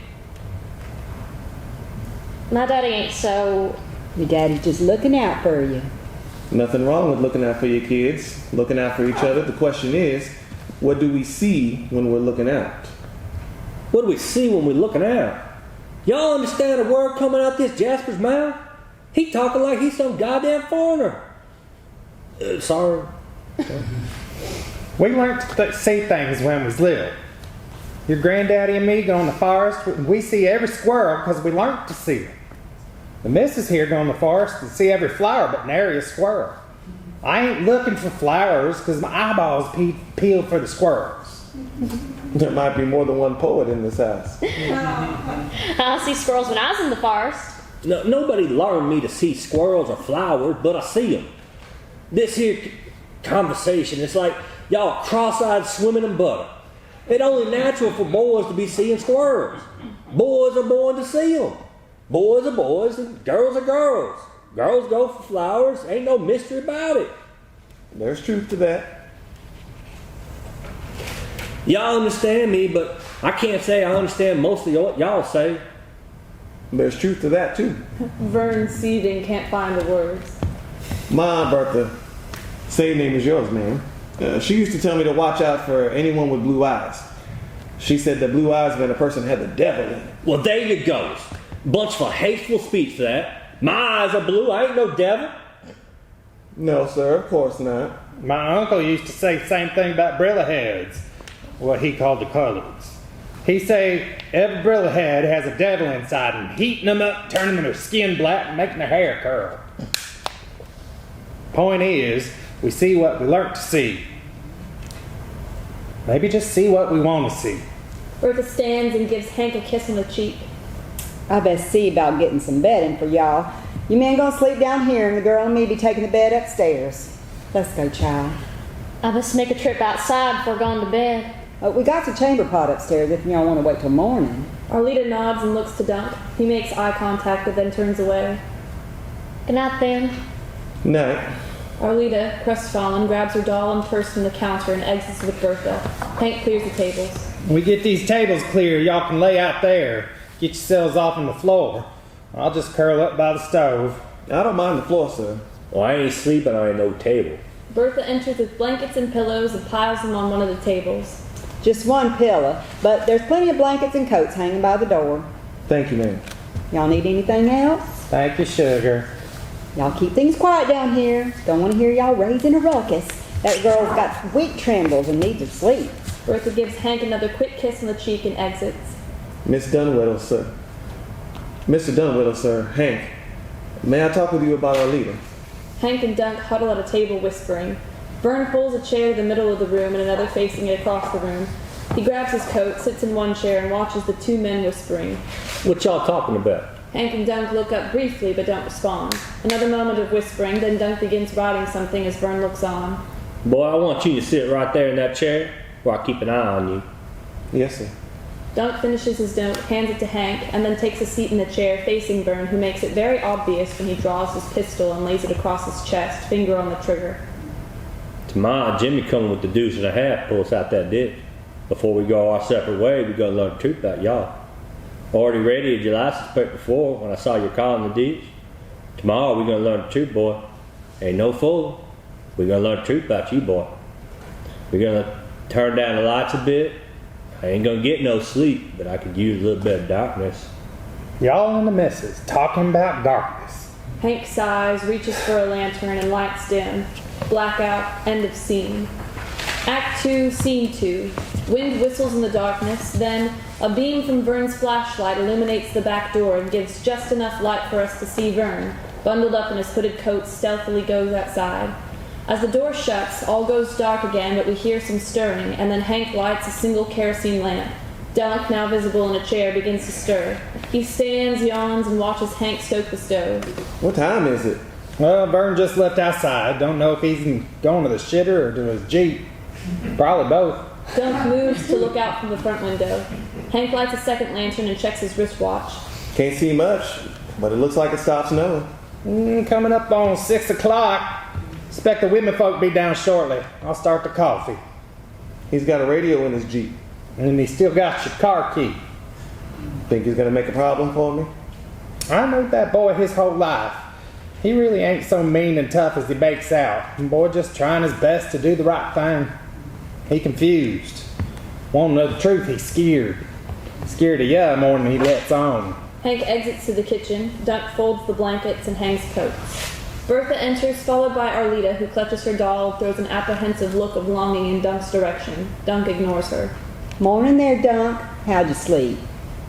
My daddy ain't so... Your daddy's just looking out for you. Nothing wrong with looking out for your kids, looking out for each other. The question is, what do we see when we're looking out? What do we see when we're looking out? Y'all understand a word coming out this Jasper's mouth? He talking like he's some goddamn foreigner. Sorry. We learned to see things when we was little. Your granddaddy and me go in the forest, and we see every squirrel because we learned to see them. The missus here go in the forest and see every flower but nary a squirrel. I ain't looking for flowers because my eyeballs peel for the squirrels. There might be more than one poet in this house. I see squirrels when I was in the forest. No, nobody learned me to see squirrels or flowers, but I see them. This here conversation, it's like y'all cross-eyed swimming in butter. It's only natural for boys to be seeing squirrels. Boys are born to see them. Boys are boys and girls are girls. Girls go for flowers. Ain't no mystery about it. There's truth to that. Y'all understand me, but I can't say I understand most of what y'all say. There's truth to that too. Vern, seething, can't find the words. My Bertha, same name as yours, ma'am. She used to tell me to watch out for anyone with blue eyes. She said that blue eyes meant a person had the devil in it. Well, there you go. Bunch for hateful speech for that. My eyes are blue. I ain't no devil. No, sir, of course not. My uncle used to say the same thing about brilla heads, what he called the coloreds. He say every brilla head has a devil inside and heating them up, turning their skin black and making their hair curl. Point is, we see what we learnt to see. Maybe just see what we want to see. Bertha stands and gives Hank a kiss on the cheek. I best see about getting some bedding for y'all. You men gonna sleep down here and the girl and me be taking the bed upstairs. Let's go, child. I must make a trip outside before going to bed. We got the chamber pot upstairs if y'all want to wait till morning. Arlita nods and looks to Dunk. He makes eye contact but then turns away. Good night, then. Night. Arlita, crestfallen, grabs her doll and purse from the counter and exits with Bertha. Hank clears the tables. When we get these tables clear, y'all can lay out there. Get yourselves off on the floor. I'll just curl up by the stove. I don't mind the floor, sir. Well, I ain't sleeping on no table. Bertha enters with blankets and pillows and piles them on one of the tables. Just one pillow, but there's plenty of blankets and coats hanging by the door. Thank you, ma'am. Y'all need anything else? Thank you, sugar. Y'all keep things quiet down here. Don't want to hear y'all raising a ruckus. That girl's got weak trembles and needs to sleep. Bertha gives Hank another quick kiss on the cheek and exits. Miss Dunwhiddle, sir. Mr. Dunwhiddle, sir. Hank. May I talk with you about our leader? Hank and Dunk huddle at a table whispering. Vern pulls a chair to the middle of the room and another facing it across the room. He grabs his coat, sits in one chair, and watches the two men whispering. What y'all talking about? Hank and Dunk look up briefly but don't respond. Another moment of whispering, then Dunk begins writing something as Vern looks on. Boy, I want you to sit right there in that chair while I keep an eye on you. Yes, sir. Dunk finishes his note, hands it to Hank, and then takes a seat in the chair facing Vern, who makes it very obvious when he draws his pistol and lays it across his chest, finger on the trigger. Tomorrow, Jimmy coming with the deuce and a half, pull us out that ditch. Before we go our separate way, we gonna learn the truth about y'all. Already radioed your license plate before when I saw your car in the ditch. Tomorrow, we gonna learn the truth, boy. Ain't no fooling. We gonna learn the truth about you, boy. We gonna turn down the lights a bit. I ain't gonna get no sleep, but I could use a little bit of darkness. Y'all and the missus talking about darkness. Hank sighs, reaches for a lantern, and lights dim. Blackout, end of scene. Act 2, Scene 2. Wind whistles in the darkness, then a beam from Vern's flashlight illuminates the back door and gives just enough light for us to see Vern, bundled up in his hooded coat, stealthily goes outside. As the door shuts, all goes dark again, but we hear some stirring, and then Hank lights a single kerosene lamp. Dunk, now visible in a chair, begins to stir. He stands, yawns, and watches Hank stoke the stove. What time is it? Well, Vern just left outside. Don't know if he's going to the shitter or to his Jeep. Probably both. Dunk moves to look out from the front window. Hank lights a second lantern and checks his wristwatch. Can't see much, but it looks like it stopped snowing. Coming up on 6 o'clock. Expect the women folk be down shortly. I'll start the coffee. He's got a radio in his Jeep. And he still got your car key. Think he's gonna make a problem for me? I know that boy his whole life. He really ain't so mean and tough as he makes out. The boy just trying his best to do the right thing. He confused. Won't know the truth, he's scared. Scared of ya more than he lets on. Hank exits to the kitchen. Dunk folds the blankets and hangs coats. Bertha enters, followed by Arlita, who clutches her doll, throws an apprehensive look of longing in Dunk's direction. Dunk ignores her. Morning there, Dunk. How'd you sleep?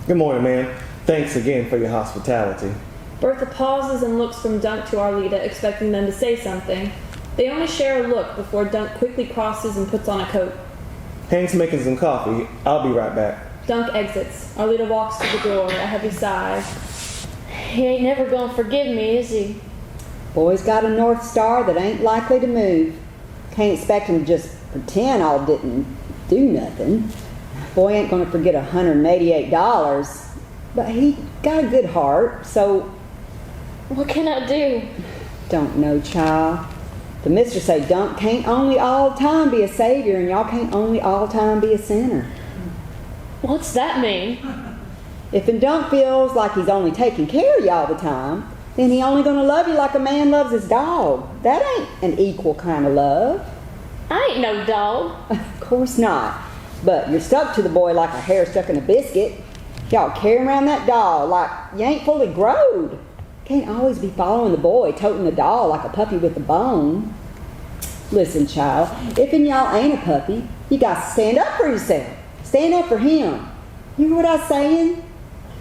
Good morning, ma'am. Thanks again for your hospitality. Bertha pauses and looks from Dunk to Arlita, expecting them to say something. They only share a look before Dunk quickly crosses and puts on a coat. Hank's making some coffee. I'll be right back. Dunk exits. Arlita walks to the door, a heavy sigh. He ain't never gonna forgive me, is he? Boy's got a North Star that ain't likely to move. Can't expect him to just pretend all didn't do nothing. Boy ain't gonna forget $188, but he got a good heart, so What can I do? don't know, child. The mister say Dunk can't only all the time be a savior, and y'all can't only all the time be a sinner. What's that mean? If Dunk feels like he's only taking care of you all the time, then he only gonna love you like a man loves his dog. That ain't an equal kind of love. I ain't no dog. Of course not. But you're stuck to the boy like a hair stuck in a biscuit. Y'all carry around that doll like you ain't fully growed. Can't always be following the boy, toting the doll like a puppy with a bone. Listen, child, if y'all ain't a puppy, you got to stand up for yourself. Stand up for him. You hear what I'm saying?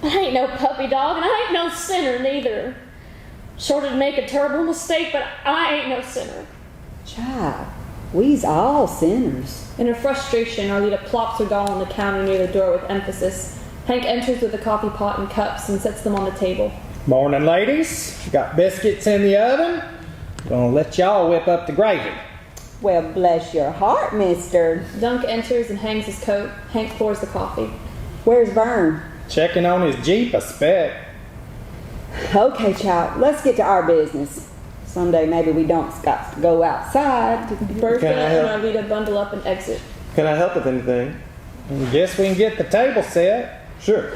I ain't no puppy dog, and I ain't no sinner neither. Sure to make a terrible mistake, but I ain't no sinner. Child, we's all sinners. In her frustration, Arlita plops her doll on the counter near the door with emphasis. Hank enters with a coffee pot and cups and sets them on the table. Morning, ladies. Got biscuits in the oven. Gonna let y'all whip up the gravy. Well, bless your heart, mister. Dunk enters and hangs his coat. Hank pours the coffee. Where's Vern? Checking on his Jeep, I spec. Okay, child, let's get to our business. Someday maybe we don't got to go outside. Bertha Can I and help? Arlita bundle up and exit. Can I help with anything? Guess we can get the table set. Sure.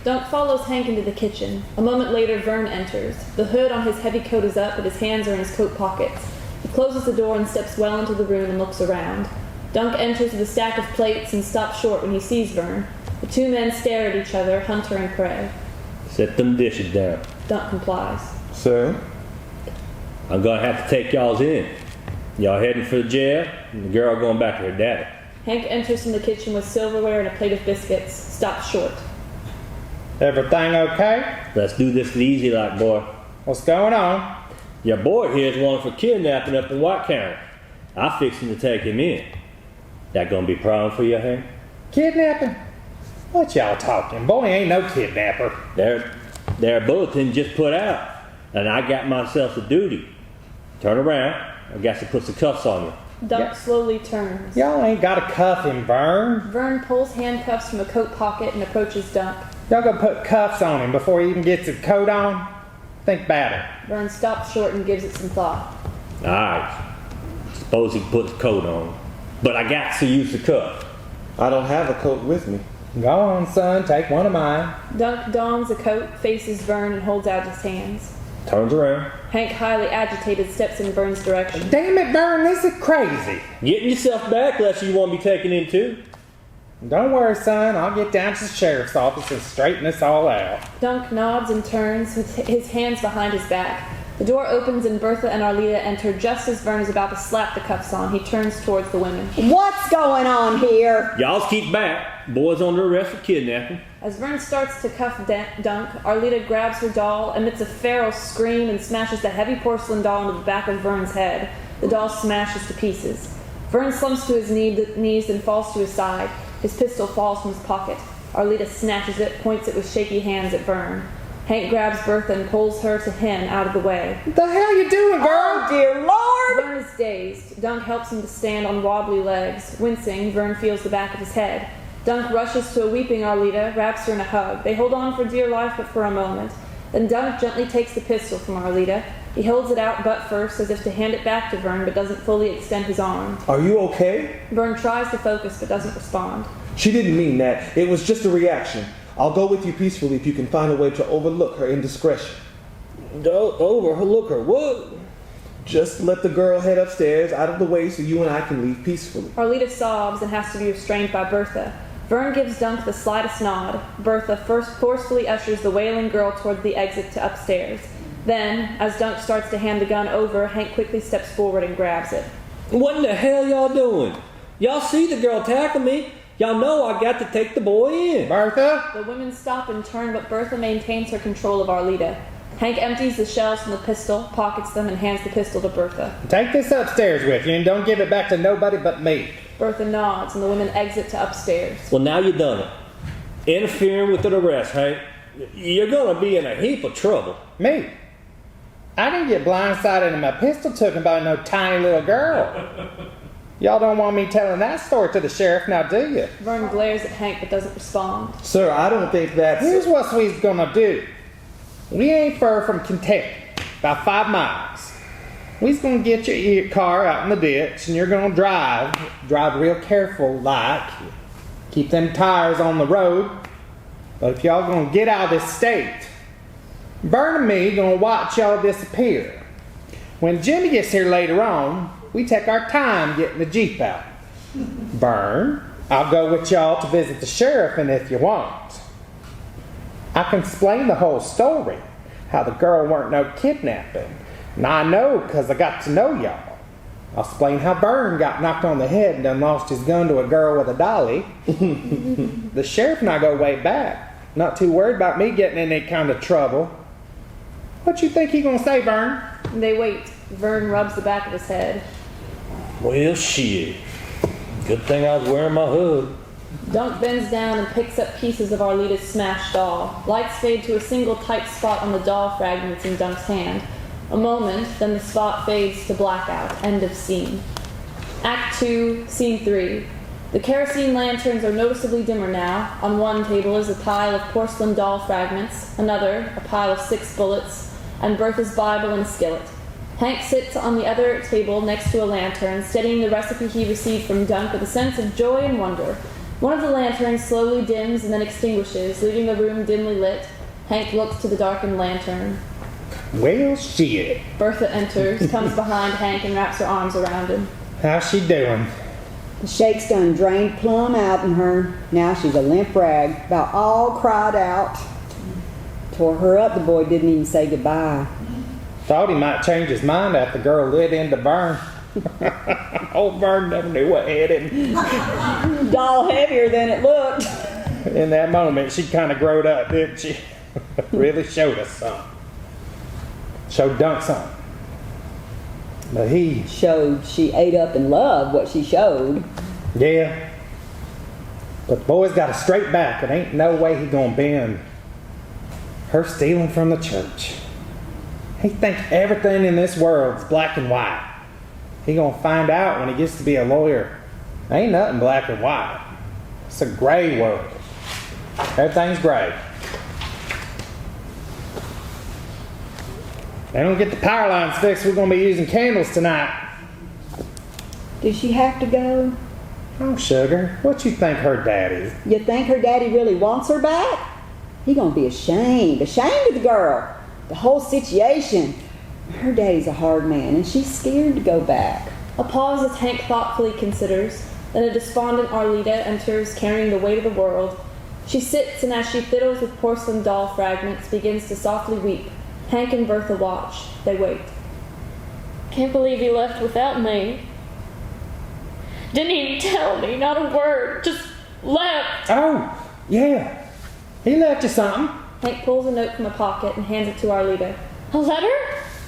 Dunk follows Hank into the kitchen. A moment later, Vern enters. The hood on his heavy coat is up, but his hands are in his coat pockets. He closes the door and steps well into the room and looks around. Dunk enters with a stack of plates and stops short when he sees Vern. The two men stare at each other, hunter and prey. Set them dishes down. Dunk complies. Sir? I'm gonna have to take y'all's in. Y'all heading for the jail, and the girl going back to her daddy. Hank enters from the kitchen with silverware and a plate of biscuits. Stops short. Everything okay? Let's do this easy like, boy. What's going on? Your boy here's wanted for kidnapping up in White County. I'm fixing to take him in. That gonna be a problem for you, Hank? Kidnapping? What y'all talking? Boy ain't no kidnapper. Their bulletin just put out, and I got myself a duty. Turn around. I got to put some cuffs on you. Dunk slowly turns. Y'all ain't got to cuff him, Vern. Vern pulls handcuffs from a coat pocket and approaches Dunk. Y'all gonna put cuffs on him before he even gets his coat on? Think about it. Vern stops short and gives it some thought. All right. Suppose he puts a coat on. But I got to use the cuff. I don't have a coat with me. Go on, son. Take one of mine. Dunk dons a coat, faces Vern, and holds out his hands. Turns around. Hank, highly agitated, steps in Vern's direction. Damn it, Vern. This is crazy. Getting yourself back unless you want to be taken in too. Don't worry, son. I'll get down to the sheriff's office and straighten this all out. Dunk nods and turns with his hands behind his back. The The door opens and Bertha and Arlita enter just as Vern is about to slap the cuffs on. He turns towards the women. What's going on here? Y'all's keep back. Boy's under arrest for kidnapping. As Vern starts to cuff Dunk, Arlita grabs her doll, emits a feral scream, and smashes the heavy porcelain doll into the back of Vern's head. The doll smashes to pieces. Vern slumps to his knees and falls to his side. His pistol falls from his pocket. Arlita snatches it, points it with shaky hands at Vern. Hank grabs Bertha and pulls her to him out of the way. What the hell you doing, girl? Oh, dear Lord! Vern is dazed. Dunk helps him to stand on wobbly legs. Wincing, Vern feels the back of his head. Dunk rushes to a weeping Arlita, wraps her in a hug. They hold on for dear life but for a moment. Then Dunk gently takes the pistol from Arlita. He holds it out butt first as if to hand it back to Vern but doesn't fully extend his arm. Are you okay? Vern tries to focus but doesn't respond. She didn't mean that. It was just a reaction. I'll go with you peacefully if you can find a way to overlook her indiscretion. Overlook her what? Just let the girl head upstairs out of the way so you and I can leave peacefully. Arlita sobs and has to be restrained by Bertha. Vern gives Dunk the slightest nod. Bertha first forcefully ushers the wailing girl toward the exit to upstairs. Then, as Dunk starts to hand the gun over, Hank quickly steps forward and grabs it. What in the hell y'all doing? Y'all see the girl tackle me? Y'all know I got to take the boy in. Bertha? The women stop and turn, but Bertha maintains her control of Arlita. Hank empties the shells from the pistol, pockets them, and hands the pistol to Bertha. Take this upstairs with you and don't give it back to nobody but me. Bertha nods, and the women exit to upstairs. Well, now you done it. Interfering with an arrest, Hank. You're gonna be in a heap of trouble. Me? I didn't get blindsided and my pistol taken by no tiny little girl. Y'all don't want me telling that story to the sheriff now, do you? Vern glares at Hank but doesn't respond. Sir, I don't think that's... Here's what we's gonna do. We ain't far from Kentucky, about 5 miles. We's gonna get your car out in the ditch and you're gonna drive real careful like. Keep them tires on the road. But if y'all gonna get out of this state, Vern and me gonna watch y'all disappear. When Jimmy gets here later on, we take our time getting the Jeep out. Vern, I'll go with y'all to visit the sheriff, and if you want, I can explain the whole story, how the girl weren't no kidnapping. And I know because I got to know y'all. I'll explain how Vern got knocked on the head and then lost his gun to a girl with a dolly. The sheriff and I go way back. Not too worried about me getting in any kind of trouble. What you think he gonna say, Vern? They wait. Vern rubs the back of his head. Well, shit. Good thing I was wearing my hood. Dunk bends down and picks up pieces of Arlita's smashed doll. Lights fade to a single tight spot on the doll fragments in Dunk's hand. A moment, then the spot fades to blackout. End of scene. Act 2, Scene 3. The kerosene lanterns are noticeably dimmer now. On one table is a pile of porcelain doll fragments, another, a pile of 6 bullets, and Bertha's Bible and a skillet. Hank sits on the other table next to a lantern, studying the recipe he received from Dunk with a sense of joy and wonder. One of the lanterns slowly dims and then extinguishes, leaving the room dimly lit. Hank looks to the darkened lantern. Well, shit. Bertha enters, comes behind Hank, and wraps her arms around him. How's she doing? The shake's done drained plumb out in her. Now she's a limp rag, about all cried out. Tore her up, the boy didn't even say goodbye. Thought he might change his mind after the girl lit into Vern. Old Vern never knew what hit him. Doll heavier than it looked. In that moment, she kind of growed up, didn't she? Really showed us something. Showed Dunk something. But he... Showed she ate up and loved what she showed. Yeah. But the boy's got a straight back. It ain't no way he gonna bend. Her stealing from the church. He think everything in this world's black and white. He gonna find out when he gets to be a lawyer. Ain't nothing black and white. It's a gray world. Everything's gray. They don't get the power lines fixed, we're gonna be using candles tonight. Does she have to go? Oh, sugar, what you think her daddy? You think her daddy really wants her back? He gonna be ashamed of the girl. The whole situation. Her daddy's a hard man, and she's scared to go back. A pause as Hank thoughtfully considers. Then a despondent Arlita enters, carrying the weight of the world. She sits, and as she fiddles with porcelain doll fragments, begins to softly weep. Hank and Bertha watch. They wait. Can't believe he left without me. Didn't even tell me, not a word, just left. Oh, yeah. He left you something. Hank pulls a note from a pocket and hands it to Arlita. A letter?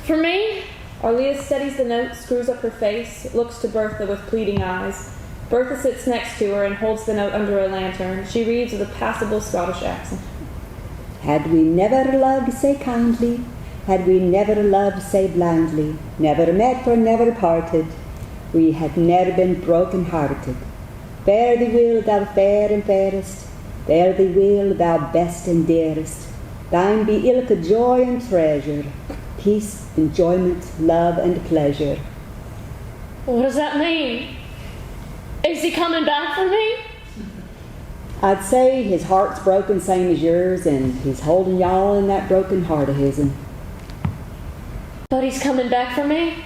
For me? Arlita steadies the note, screws up her face, looks to Bertha with pleading eyes. Bertha sits next to her and holds the note under a lantern. She reads with a passable Scottish accent. Had we never loved say kindly, had we never loved say blindly, never met or never parted, we had never been broken-hearted. Fare thee well, thou fair and fairest, fare thee well, thou best and dearest. Thine be ilka joy and treasure, peace, enjoyment, love, and pleasure. What does that mean? Is he coming back for me? I'd say his heart's broken same as yours, and he's holding y'all in that broken heart of his'n. But he's coming back for me?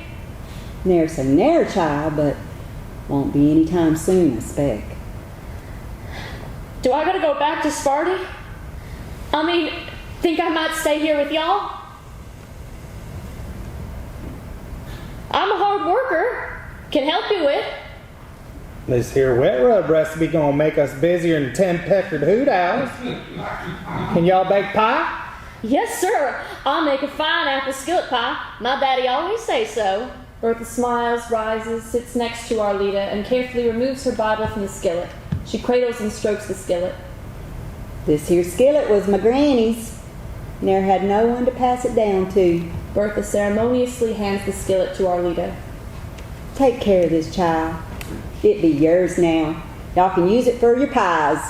Ne'er say ne'er, child, but won't be any time soon, I spec. Do I gotta go back to Sparty? I mean, think I might stay here with y'all? I'm a hard worker. Can help you with. This here wet rub recipe gonna make us busier than 10 peckered hoot owls. Can y'all bake pie? Yes, sir. I'll make a fine apple skillet pie. My daddy always says so. Bertha smiles, rises, sits next to Arlita, and carefully removes her Bible from the skillet. She cradles and strokes the skillet. This here skillet was my granny's. Ne'er had no one to pass it down to. Bertha ceremoniously hands the skillet to Arlita. Take care of this child. It be yours now. Y'all can use it for your pies.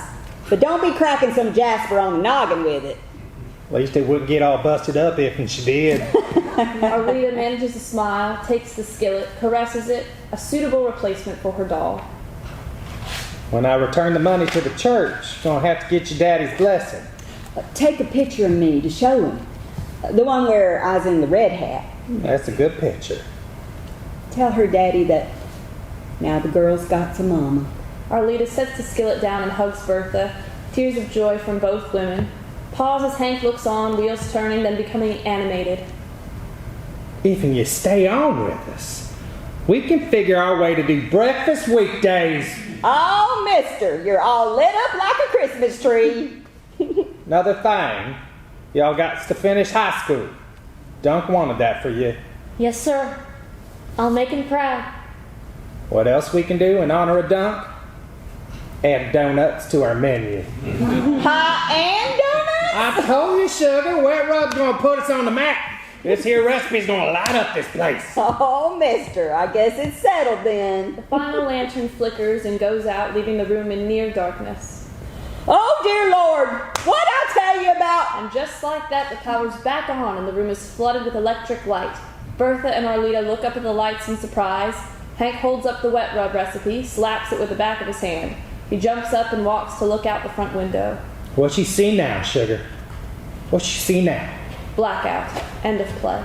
But don't be cracking some jasper on the noggin with it. At least it wouldn't get all busted up if she did. Arlita manages a smile, takes the skillet, caresses it, a suitable replacement for her doll. When I return the money to the church, gonna have to get your daddy's blessing. Take a picture of me to show him. The one where I was in the red hat. That's a good picture. Tell her daddy that now the girl's got some mama. Arlita sets the skillet down and hugs Bertha, tears of joy from both women. Pause as Hank looks on, wheels turning, then becoming animated. If you stay on with us, we can figure our way to do breakfast weekdays. Oh, mister, you're all lit up like a Christmas tree. Another thing, y'all got to finish high school. Dunk wanted that for you. Yes, sir. I'll make him proud. What else we can do in honor of Dunk? Add donuts to our menu. Pie and donuts? I told you, sugar, Wet Rub's gonna put us on the map. This here recipe's gonna light up this place. Oh, mister, I guess it's settled then. The final lantern flickers and goes out, leaving the room in near darkness. Oh, dear Lord, what'd I tell you about? And just like that, the power's back on and the room is flooded with electric light. Bertha and Arlita look up at the lights in surprise. Hank holds up the wet rub recipe, slaps it with the back of his hand. He jumps up and walks to look out the front window. What you see now, sugar? What you see now? Blackout. End of play.